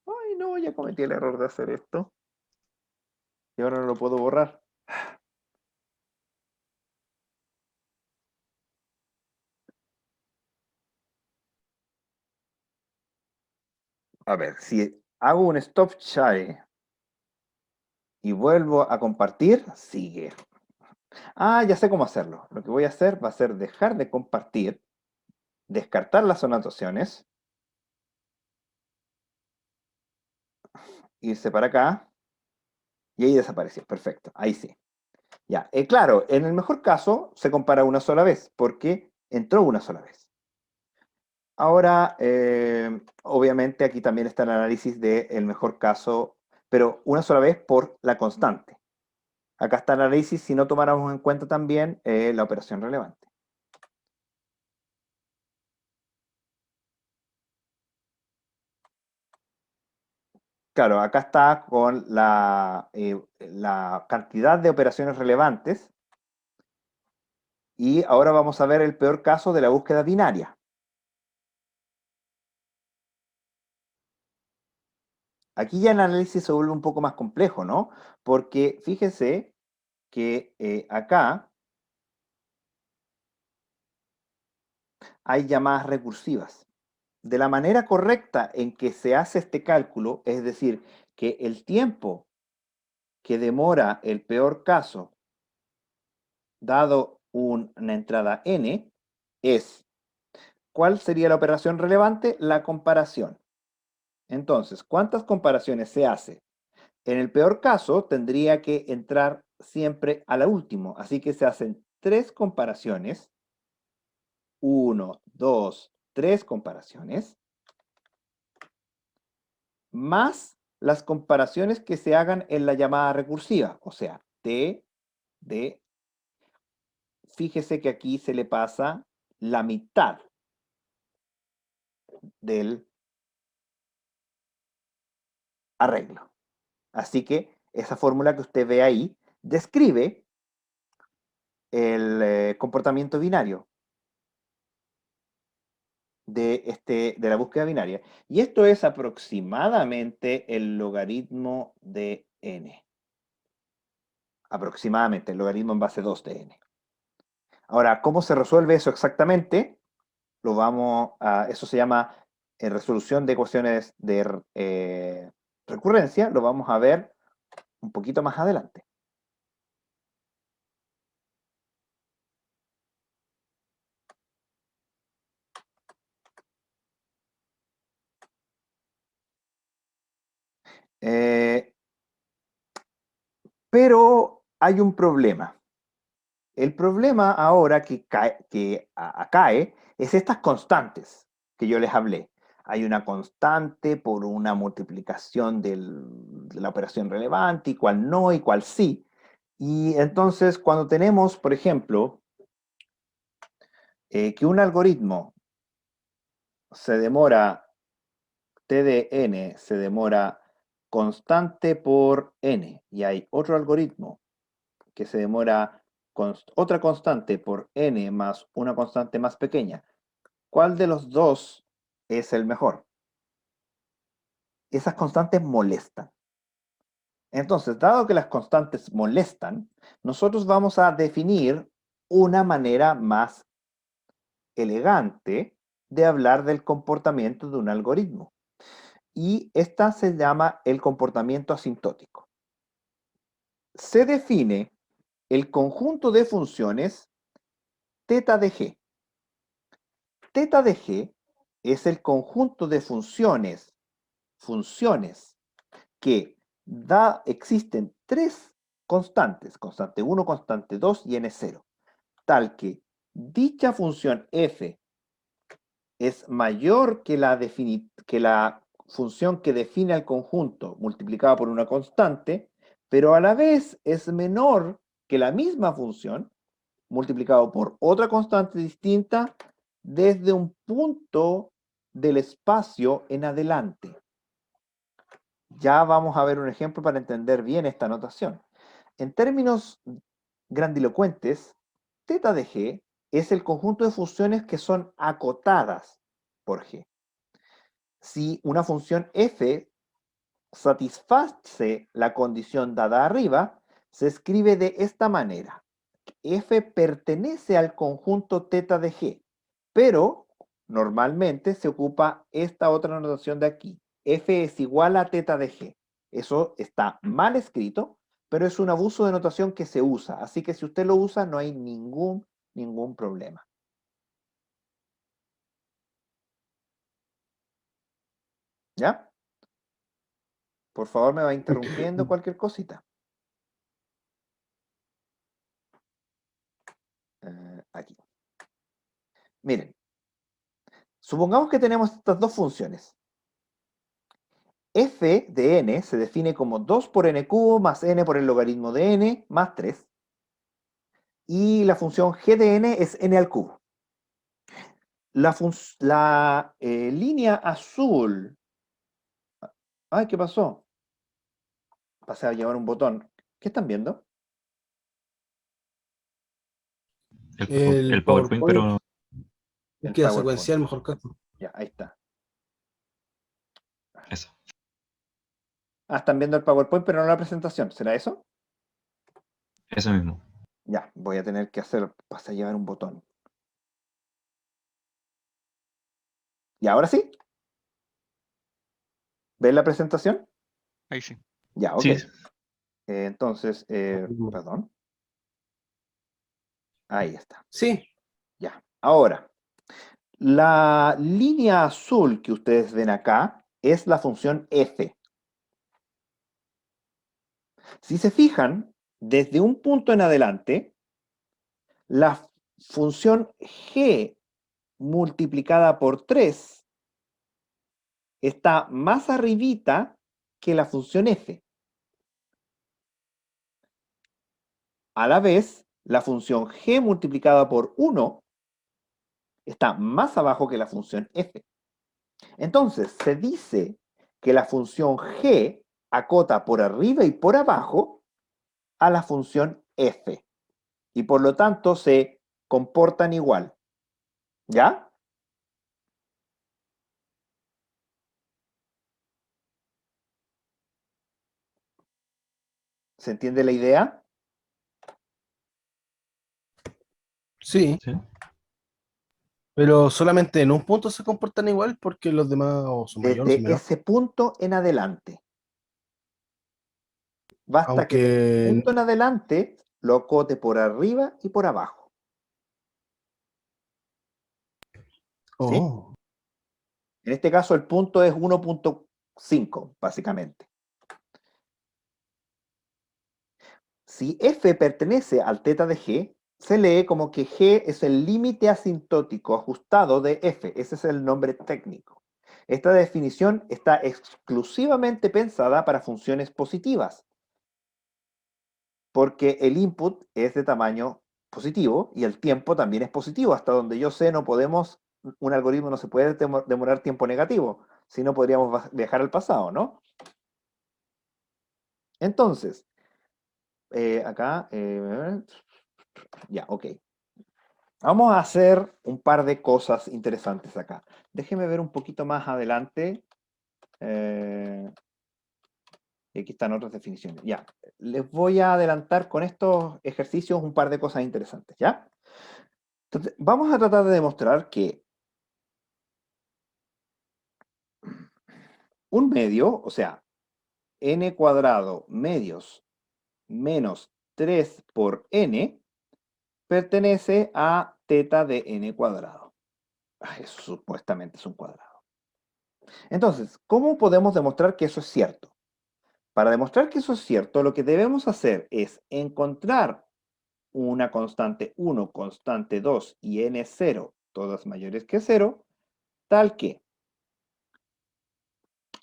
Ay, no, ya cometí el error de hacer esto y ahora no lo puedo borrar. A ver, si hago un stop share y vuelvo a compartir, sigue. Ah, ya sé cómo hacerlo. Lo que voy a hacer va a ser dejar de compartir, descartar las anotaciones, irse para acá y ahí desapareció. Perfecto, ahí sí. Ya, claro, en el mejor caso se compara una sola vez porque entró una sola vez. Ahora, obviamente aquí también está el análisis del mejor caso, pero una sola vez por la constante. Acá está el análisis si no tomáramos en cuenta también la operación relevante. Claro, acá está con la cantidad de operaciones relevantes y ahora vamos a ver el peor caso de la búsqueda binaria. Aquí ya el análisis se vuelve un poco más complejo, ¿no? Porque fíjese que acá hay llamadas recursivas. De la manera correcta en que se hace este cálculo, es decir, que el tiempo que demora el peor caso, dado una entrada n, es, ¿cuál sería la operación relevante? La comparación. Entonces, ¿cuántas comparaciones se hace? En el peor caso, tendría que entrar siempre a la última, así que se hacen 3 comparaciones, 1, 2, 3 comparaciones, más las comparaciones que se hagan en la llamada recursiva, o sea, T, D. Fíjese que aquí se le pasa la mitad. del arreglo. Así que esa fórmula que usted ve ahí describe el comportamiento binario de la búsqueda binaria. Y esto es aproximadamente el logaritmo de n. Aproximadamente, el logaritmo en base 2 de n. Ahora, ¿cómo se resuelve eso exactamente? Eso se llama resolución de ecuaciones de recurrencia. Lo vamos a ver un poquito más adelante. Pero hay un problema. El problema ahora que cae es estas constantes que yo les hablé. Hay una constante por una multiplicación de la operación relevante, y cuál no, y cuál sí. Y entonces, cuando tenemos, por ejemplo, que un algoritmo se demora, t de n se demora constante por n, y hay otro algoritmo que se demora otra constante por n más una constante más pequeña, ¿cuál de los dos es el mejor? Esas constantes molestan. Entonces, dado que las constantes molestan, nosotros vamos a definir una manera más elegante de hablar del comportamiento de un algoritmo. Y esta se llama el comportamiento asintótico. Se define el conjunto de funciones θ de g. Θ de g es el conjunto de funciones que existen tres constantes, constante 1, constante 2 y n0, tal que dicha función f es mayor que la función que define el conjunto multiplicada por una constante, pero a la vez es menor que la misma función multiplicado por otra constante distinta desde un punto del espacio en adelante. Ya vamos a ver un ejemplo para entender bien esta notación. En términos grandilocuentes, θ de g es el conjunto de funciones que son acotadas por g. Si una función f satisface la condición dada arriba, se escribe de esta manera. F pertenece al conjunto θ de g, pero normalmente se ocupa esta otra notación de aquí. F es igual a θ de g. Eso está mal escrito, pero es un abuso de notación que se usa. Así que si usted lo usa, no hay ningún problema. ¿Ya? Por favor, me va interrumpiendo cualquier cosita. Aquí. Miren, supongamos que tenemos estas dos funciones. F de n se define como 2 por n cubo más n por el logaritmo de n más 3. Y la función g de n es n al cubo. La línea azul. Ay, ¿qué pasó? Pasé a llevar un botón. ¿Qué están viendo? El PowerPoint, pero Es El que la PowerPoint. secuencial, mejor caso. Ya, ahí está. eso. Están viendo el PowerPoint, pero no la presentación. ¿Será eso? Eso mismo. Ya, voy a tener que pasé a llevar un botón. ¿Y ahora sí? ¿Ven la presentación? Ahí sí. Ya, ok. Sí. Entonces, perdón. Ahí está. Sí, Ya. Ahora, la línea azul que ustedes ven acá es la función f. Si se fijan, desde un punto en adelante, la función g multiplicada por 3 está más arribita que la función f. A la vez, la función g multiplicada por 1 está más abajo que la función f. Entonces, se dice que la función g acota por arriba y por abajo a la función f. Y por lo tanto se comportan igual. ¿Ya? ¿Se entiende la idea? Sí, ¿Sí? pero solamente en un punto se comportan igual porque los demás o son mayores o son Desde menores. ese punto en adelante. Basta que de ese Aunque... punto en adelante lo acote por arriba y por abajo. ¿Sí? Oh, En este caso el punto es 1.5, básicamente. Si f pertenece al teta de g, se lee como que g es el límite asintótico ajustado de f. Ese es el nombre técnico. Esta definición está exclusivamente pensada para funciones positivas, porque el input es de tamaño positivo y el tiempo también es positivo. Hasta donde yo sé, un algoritmo no se puede demorar tiempo negativo, si no podríamos viajar al pasado, ¿no? Entonces, acá, ya, ok. Vamos a hacer un par de cosas interesantes acá. Déjenme ver un poquito más adelante. Y aquí están otras definiciones. Ya, les voy a adelantar con estos ejercicios un par de cosas interesantes, ¿ya? Entonces, vamos a tratar de demostrar que un medio, o sea, n cuadrado medios menos 3 por n, pertenece a teta de n cuadrado. Eso supuestamente es un cuadrado. Entonces, ¿cómo podemos demostrar que eso es cierto? Para demostrar que eso es cierto, lo que debemos hacer es encontrar una constante 1, constante 2 y n0, todas mayores que 0, tal que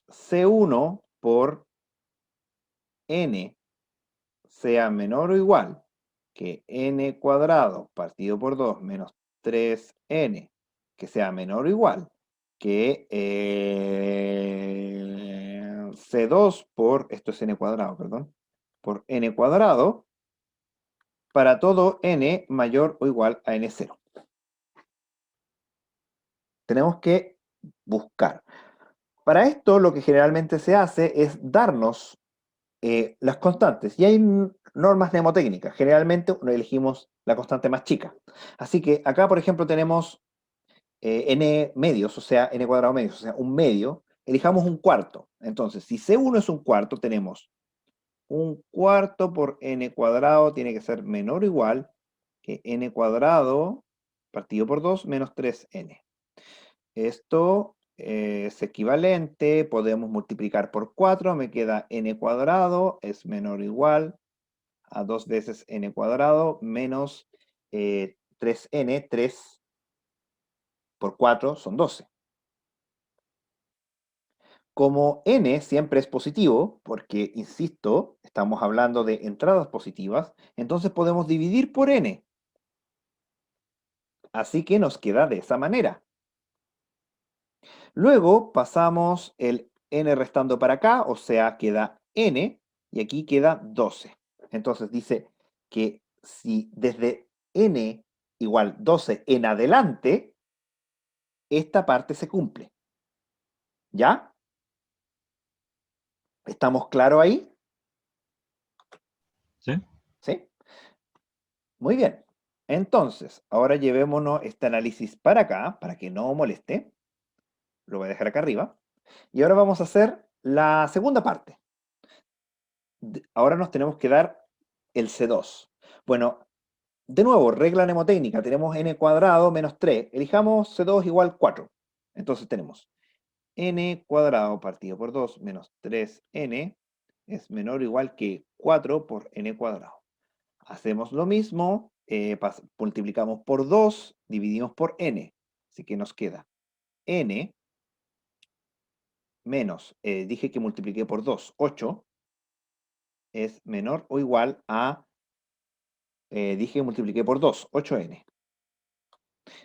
C1 por n sea menor o igual que n cuadrado partido por 2 menos 3n, que sea menor o igual que C2 por, esto es n cuadrado, perdón, por n cuadrado, para todo n mayor o igual a n0. Tenemos que buscar. Para esto lo que generalmente se hace es darnos las constantes. Y hay normas mnemotécnicas. Generalmente elegimos la constante más chica. Así que acá, por ejemplo, tenemos n medios, o sea, n cuadrado medios, o sea, un medio. Elijamos un cuarto. Entonces, si C1 es un cuarto, tenemos un cuarto por n cuadrado tiene que ser menor o igual que n cuadrado partido por 2 menos 3n. Esto es equivalente, podemos multiplicar por 4, me queda n cuadrado, es menor o igual a 2 veces n cuadrado menos 3n, 3 por 4 son 12. Como n siempre es positivo, porque, insisto, estamos hablando de entradas positivas, entonces podemos dividir por n. Así que nos queda de esa manera. Luego pasamos el n restando para acá, o sea, queda n, y aquí queda 12. Entonces dice que si desde n igual 12 en adelante, esta parte se cumple. ¿Ya? ¿Estamos claros ahí? ¿Sí? ¿Sí? Muy bien. Entonces, ahora llevémonos este análisis para acá, para que no moleste. Lo voy a dejar acá arriba. Y ahora vamos a hacer la segunda parte. Ahora nos tenemos que dar el C2. Bueno, de nuevo, regla mnemotécnica. Tenemos n cuadrado menos 3. Elijamos C2 igual 4. Entonces tenemos n cuadrado partido por 2 menos 3n es menor o igual que 4 por n cuadrado. Hacemos lo mismo, multiplicamos por 2, dividimos por n. Así que nos queda n menos, dije que multipliqué por 2, 8, es menor o igual a, dije que multipliqué por 2, 8n.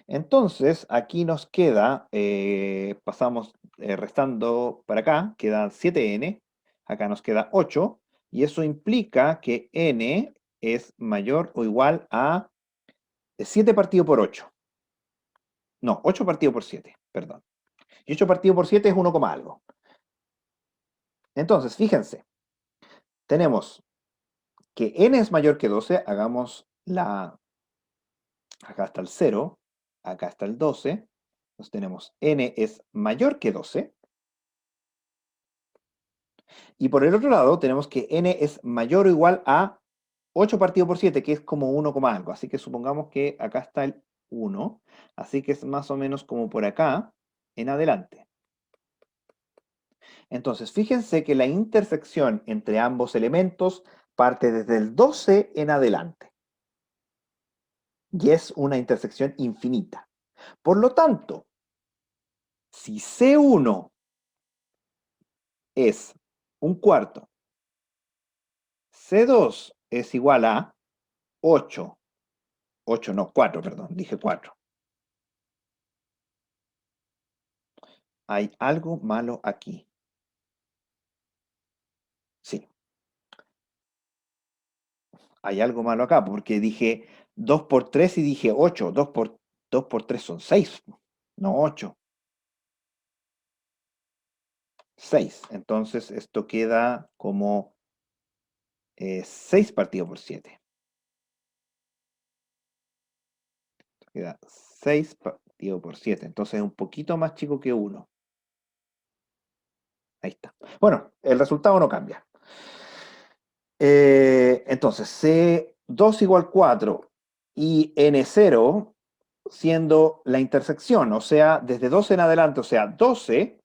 Entonces, aquí nos queda, pasamos restando para acá, quedan 7n, acá nos queda 8, y eso implica que n es mayor o igual a 7 partido por 8. No, 8 partido por 7, perdón. Y 8 partido por 7 es 1, algo. Entonces, fíjense, tenemos que n es mayor que 12, hagamos la... Acá está el 0, acá está el 12, entonces tenemos n es mayor que 12, y por el otro lado tenemos que n es mayor o igual a 8 partido por 7, que es como 1, algo, así que supongamos que acá está el 1, así que es más o menos como por acá en adelante. Entonces, fíjense que la intersección entre ambos elementos parte desde el 12 en adelante. Y es una intersección infinita. Por lo tanto, si C1 es un cuarto, C2 es igual a 8, 8 no, 4, perdón, dije 4. Hay algo malo aquí. Sí. Hay algo malo acá, porque dije 2 por 3 y dije 8. 2 por 3 son 6, no 8. 6. Entonces esto queda como 6 partido por 7. Queda 6 partido por 7. Entonces es un poquito más chico que 1. Ahí está. Bueno, el resultado no cambia. Entonces, C2 igual 4 y N0 siendo la intersección, o sea, desde 12 en adelante, o sea, 12,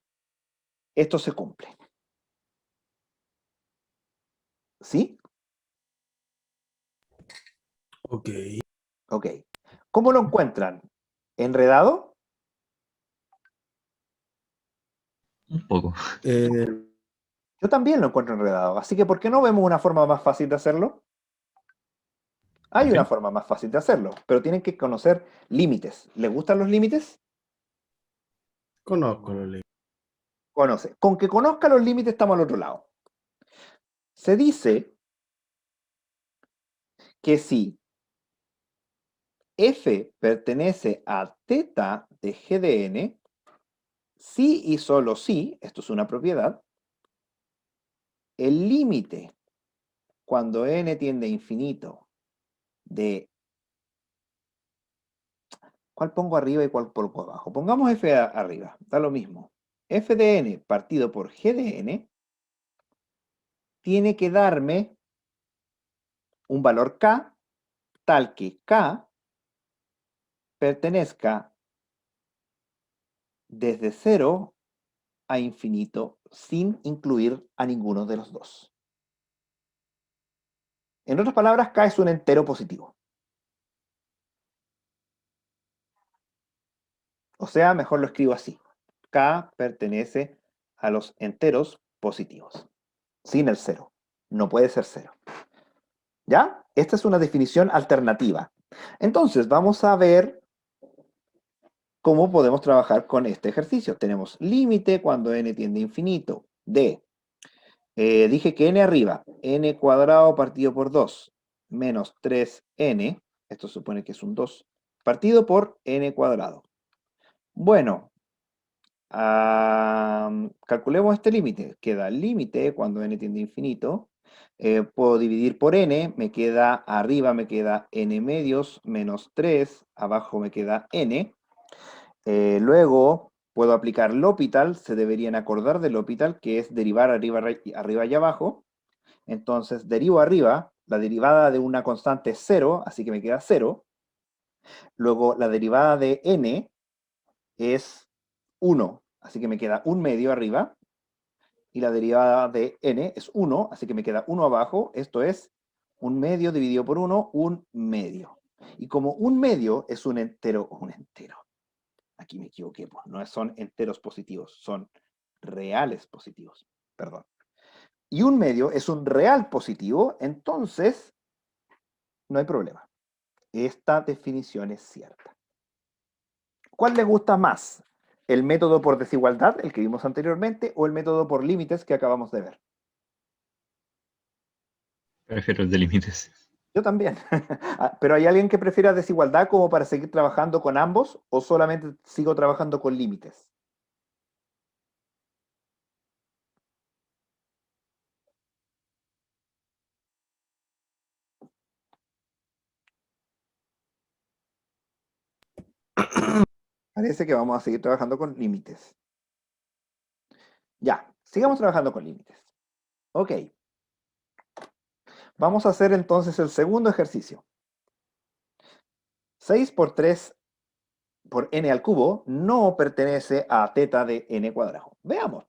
esto se cumple. ¿Sí? Ok. Ok. ¿Cómo lo encuentran? ¿Enredado? Un poco. Yo también lo encuentro enredado, así que ¿por qué no vemos una forma más fácil de hacerlo? Hay una Ok. forma más fácil de hacerlo, pero tienen que conocer límites. ¿Les gustan los límites? Conozco los libros. Conoce. Con que conozca los límites estamos al otro lado. Se dice que si f pertenece a θ de g de n, si y solo si, esto es una propiedad, el límite cuando n tiende a infinito de... ¿Cuál pongo arriba y cuál pongo abajo? Pongamos f arriba, da lo mismo. F de n partido por g de n tiene que darme un valor k tal que k pertenezca desde 0 a infinito sin incluir a ninguno de los dos. En otras palabras, k es un entero positivo. O sea, mejor lo escribo así. K pertenece a los enteros positivos, sin el 0. No puede ser 0. ¿Ya? Esta es una definición alternativa. Entonces, vamos a ver cómo podemos trabajar con este ejercicio. Tenemos límite cuando n tiende a infinito de, dije que n arriba, n cuadrado partido por 2, menos 3n, esto supone que es un 2, partido por n cuadrado. Bueno, calculemos este límite. Queda el límite cuando n tiende a infinito. Puedo dividir por n, me queda arriba, me queda n medios menos 3, abajo me queda n. Luego puedo aplicar L'Hopital, se deberían acordar del L'Hopital, que es derivar arriba, arriba y abajo. Entonces derivo arriba, la derivada de una constante es 0, así que me queda 0. Luego la derivada de n es 1, así que me queda 1 medio arriba. Y la derivada de n es 1, así que me queda 1 abajo. Esto es 1 medio dividido por 1, 1 medio. Y como 1 medio es un entero, aquí me equivoqué, pues, no son enteros positivos, son reales positivos, perdón. Y 1 medio es un real positivo, entonces no hay problema. Esta definición es cierta. ¿Cuál les gusta más? ¿El método por desigualdad, el que vimos anteriormente, o el método por límites que acabamos de ver? Prefiero el de límites. Yo también. ¿Pero hay alguien que prefiera desigualdad como para seguir trabajando con ambos o solamente sigo trabajando con límites? Parece que vamos a seguir trabajando con límites. Ya, sigamos trabajando con límites. Ok. Vamos a hacer entonces el segundo ejercicio. 6 por 3 por n al cubo no pertenece a teta de n cuadrado. Veamos.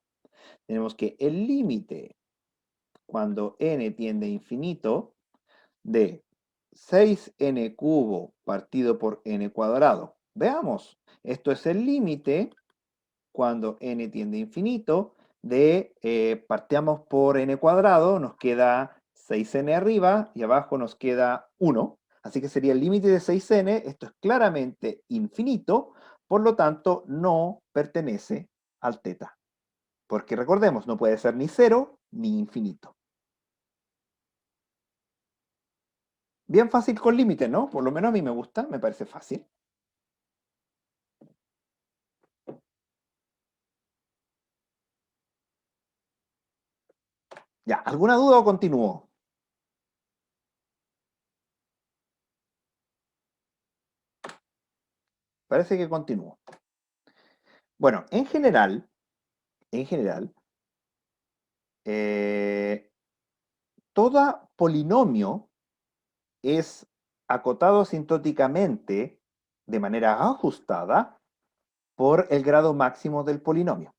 Tenemos que el límite cuando n tiende a infinito de 6n cubo partido por n cuadrado. Veamos. Esto es el límite cuando n tiende a infinito de, partíamos por n cuadrado, nos queda 6n arriba y abajo nos queda 1. Así que sería el límite de 6n, esto es claramente infinito, por lo tanto no pertenece al teta. Porque recordemos, no puede ser ni 0 ni infinito. Bien fácil con límite, ¿no? Por lo menos a mí me gusta, me parece fácil. Ya, ¿alguna duda o continúo? Parece que continúo. Bueno, en general, todo polinomio es acotado asintóticamente de manera ajustada por el grado máximo del polinomio.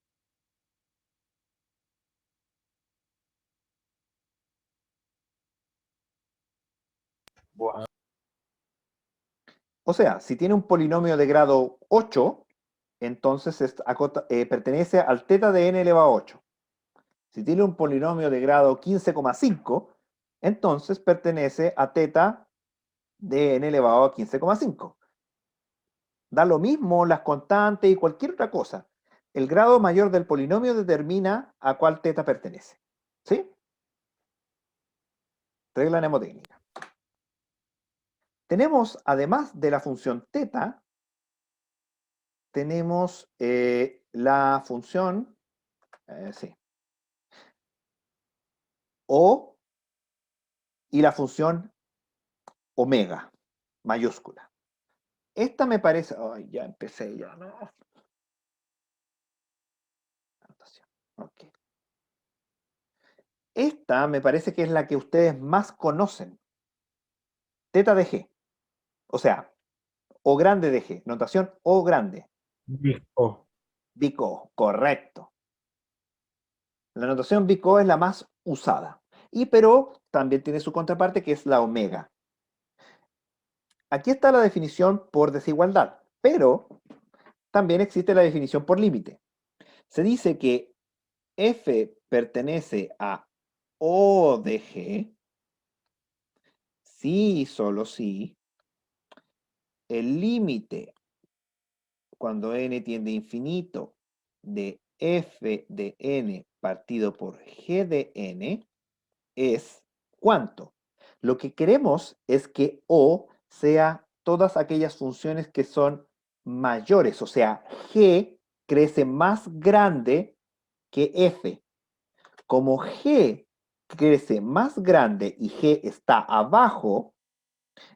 Buah. O sea, si tiene un polinomio de grado 8, entonces pertenece al teta de n elevado a 8. Si tiene un polinomio de grado 15,5, entonces pertenece a teta de n elevado a 15,5. Da lo mismo las constantes y cualquier otra cosa. El grado mayor del polinomio determina a cuál teta pertenece. ¿Sí? Regla mnemotécnica. Tenemos, además de la función teta, tenemos la función O y la función omega, mayúscula. Esta me parece... Ay, ya empecé, ya no. Ok. Esta me parece que es la que ustedes más conocen. Teta de G. O sea, O grande de G. Notación O grande. Disco. Big O, correcto. La notación Big O es la más usada. Pero también tiene su contraparte que es la omega. Aquí está la definición por desigualdad, pero también existe la definición por límite. Se dice que f pertenece a O de G si y solo si el límite cuando n tiende a infinito de f de n partido por g de n es ¿cuánto? Lo que queremos es que O sea todas aquellas funciones que son mayores, o sea, G crece más grande que F. Como G crece más grande y G está abajo,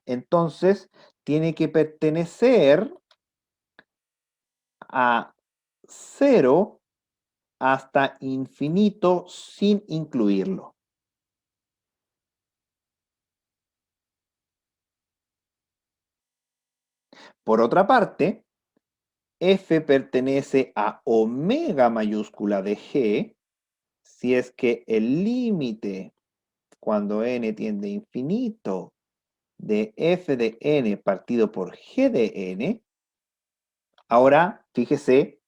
entonces tiene que pertenecer a 0 hasta infinito sin incluirlo. Por otra parte, F pertenece a omega mayúscula de G si es que el límite cuando n tiende a infinito de f de n partido por g de n, ahora fíjese,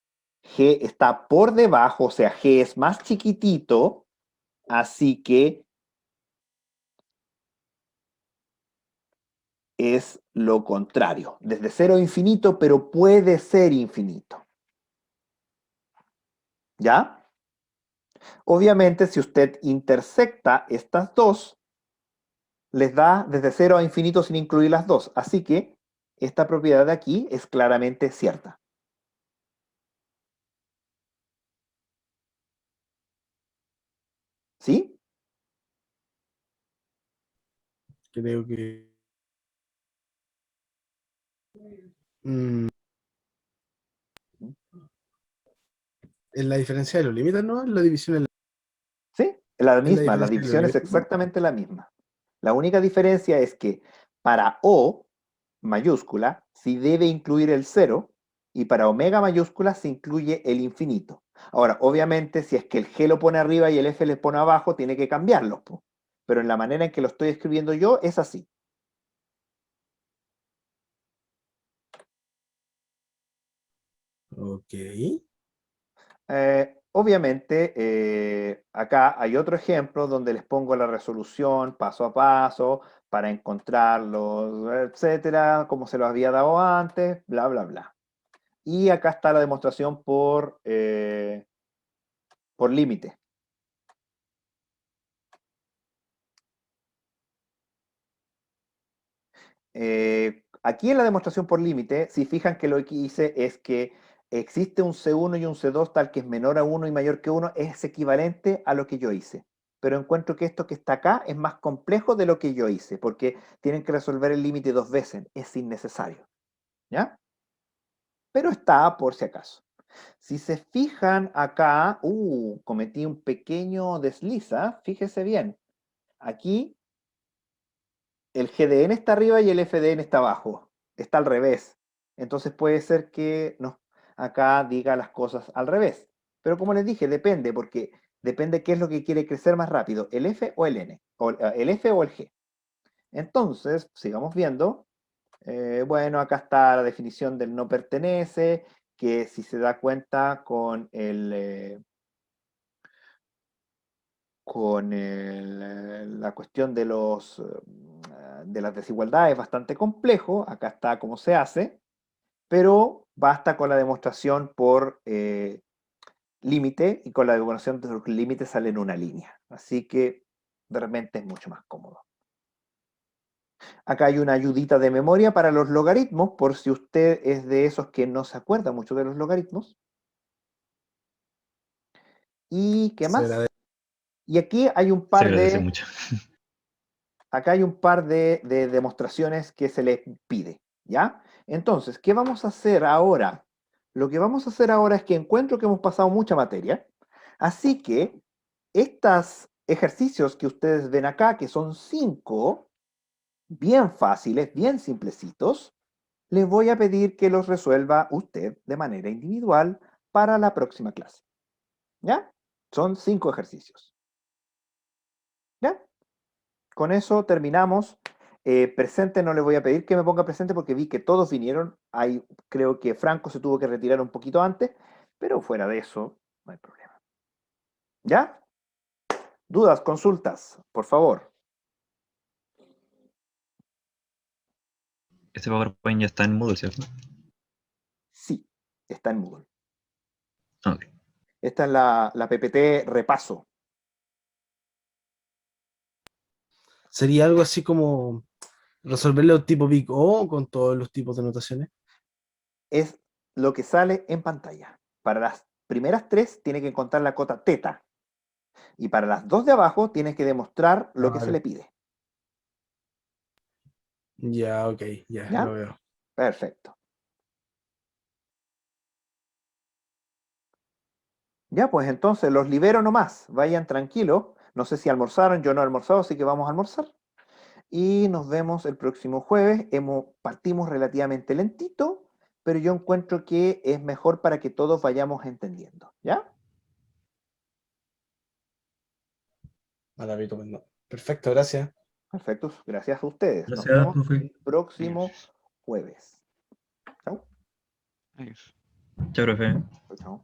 g está por debajo, o sea, g es más chiquitito, así que es lo contrario. Desde 0 a infinito, pero puede ser infinito. ¿Ya? Obviamente, si usted intersecta estas dos, les da desde 0 a infinito sin incluir las dos. Así que esta propiedad de aquí es claramente cierta. ¿Sí? Creo que... mm, es la diferencia de los límites, ¿no? La división ¿Sí? La es la misma, la diferencia de los división es límites. exactamente la misma. La única diferencia es que para O mayúscula sí debe incluir el 0 y para omega mayúscula se incluye el infinito. Ahora, obviamente, si es que el G lo pone arriba y el F le pone abajo, tiene que cambiarlo, po. Pero en la manera en que lo estoy escribiendo yo es así. Ok. Obviamente, acá hay otro ejemplo donde les pongo la resolución paso a paso para encontrarlos, etcétera, como se los había dado antes, bla, bla, bla. Y acá está la demostración por límite. Aquí en la demostración por límite, si fijan que lo que hice es que existe un C1 y un C2 tal que es menor a 1 y mayor que 1, es equivalente a lo que yo hice. Pero encuentro que esto que está acá es más complejo de lo que yo hice, porque tienen que resolver el límite dos veces, es innecesario. ¿Ya? Pero está por si acaso. Si se fijan acá, cometí un pequeño desliza, fíjese bien. Aquí el GDN está arriba y el FDN está abajo. Está al revés. Entonces puede ser que no, acá diga las cosas al revés. Pero como les dije, depende, porque depende qué es lo que quiere crecer más rápido, el F o el N, o el F o el G. Entonces, sigamos viendo. Bueno, acá está la definición del no pertenece, que si se da cuenta con la cuestión de las desigualdades es bastante complejo. Acá está cómo se hace, pero basta con la demostración por límite y con la demostración de los límites sale en una línea. Así que de repente es mucho más cómodo. Acá hay una ayudita de memoria para los logaritmos, por si usted es de esos que no se acuerda mucho de los logaritmos. ¿Y qué Se agradece. más? Y aquí hay un Se par agradece de mucho. acá hay un par de demostraciones que se les pide, ¿ya? Entonces, ¿qué vamos a hacer ahora? Lo que vamos a hacer ahora es que encuentro que hemos pasado mucha materia, así que estos ejercicios que ustedes ven acá, que son 5, bien fáciles, bien simplecitos, les voy a pedir que los resuelva usted de manera individual para la próxima clase, ¿ya? Son 5 ejercicios, ¿ya? Con eso terminamos. Presente no le voy a pedir que me ponga presente porque vi que todos vinieron. Creo que Franco se tuvo que retirar un poquito antes, pero fuera de eso, no hay problema. ¿Ya? ¿Dudas, consultas? Por favor. Este PowerPoint ya está en Moodle, ¿cierto? Sí, está en Moodle. Ok. Esta es la PPT repaso. Sería algo así como resolverlo tipo Big O con todos los tipos de notaciones. Es lo que sale en pantalla. Para las primeras 3 tiene que encontrar la cota teta. Y para las 2 de abajo tiene que demostrar lo que se Vale. le pide. Ya, ok, ya, ¿Ya? lo veo. Perfecto. Ya, pues entonces los libero nomás. Vayan tranquilos. No sé si almorzaron, yo no he almorzado, así que vamos a almorzar. Y nos vemos el próximo jueves. Partimos relativamente lentito, pero yo encuentro que es mejor para que todos vayamos entendiendo. ¿Ya? Maravilloso. Perfecto, gracias. Perfecto. Gracias a ustedes. Nos Gracias, vemos profe. el próximo Adiós. jueves. Chao. Adiós. Chao, profe. Chao.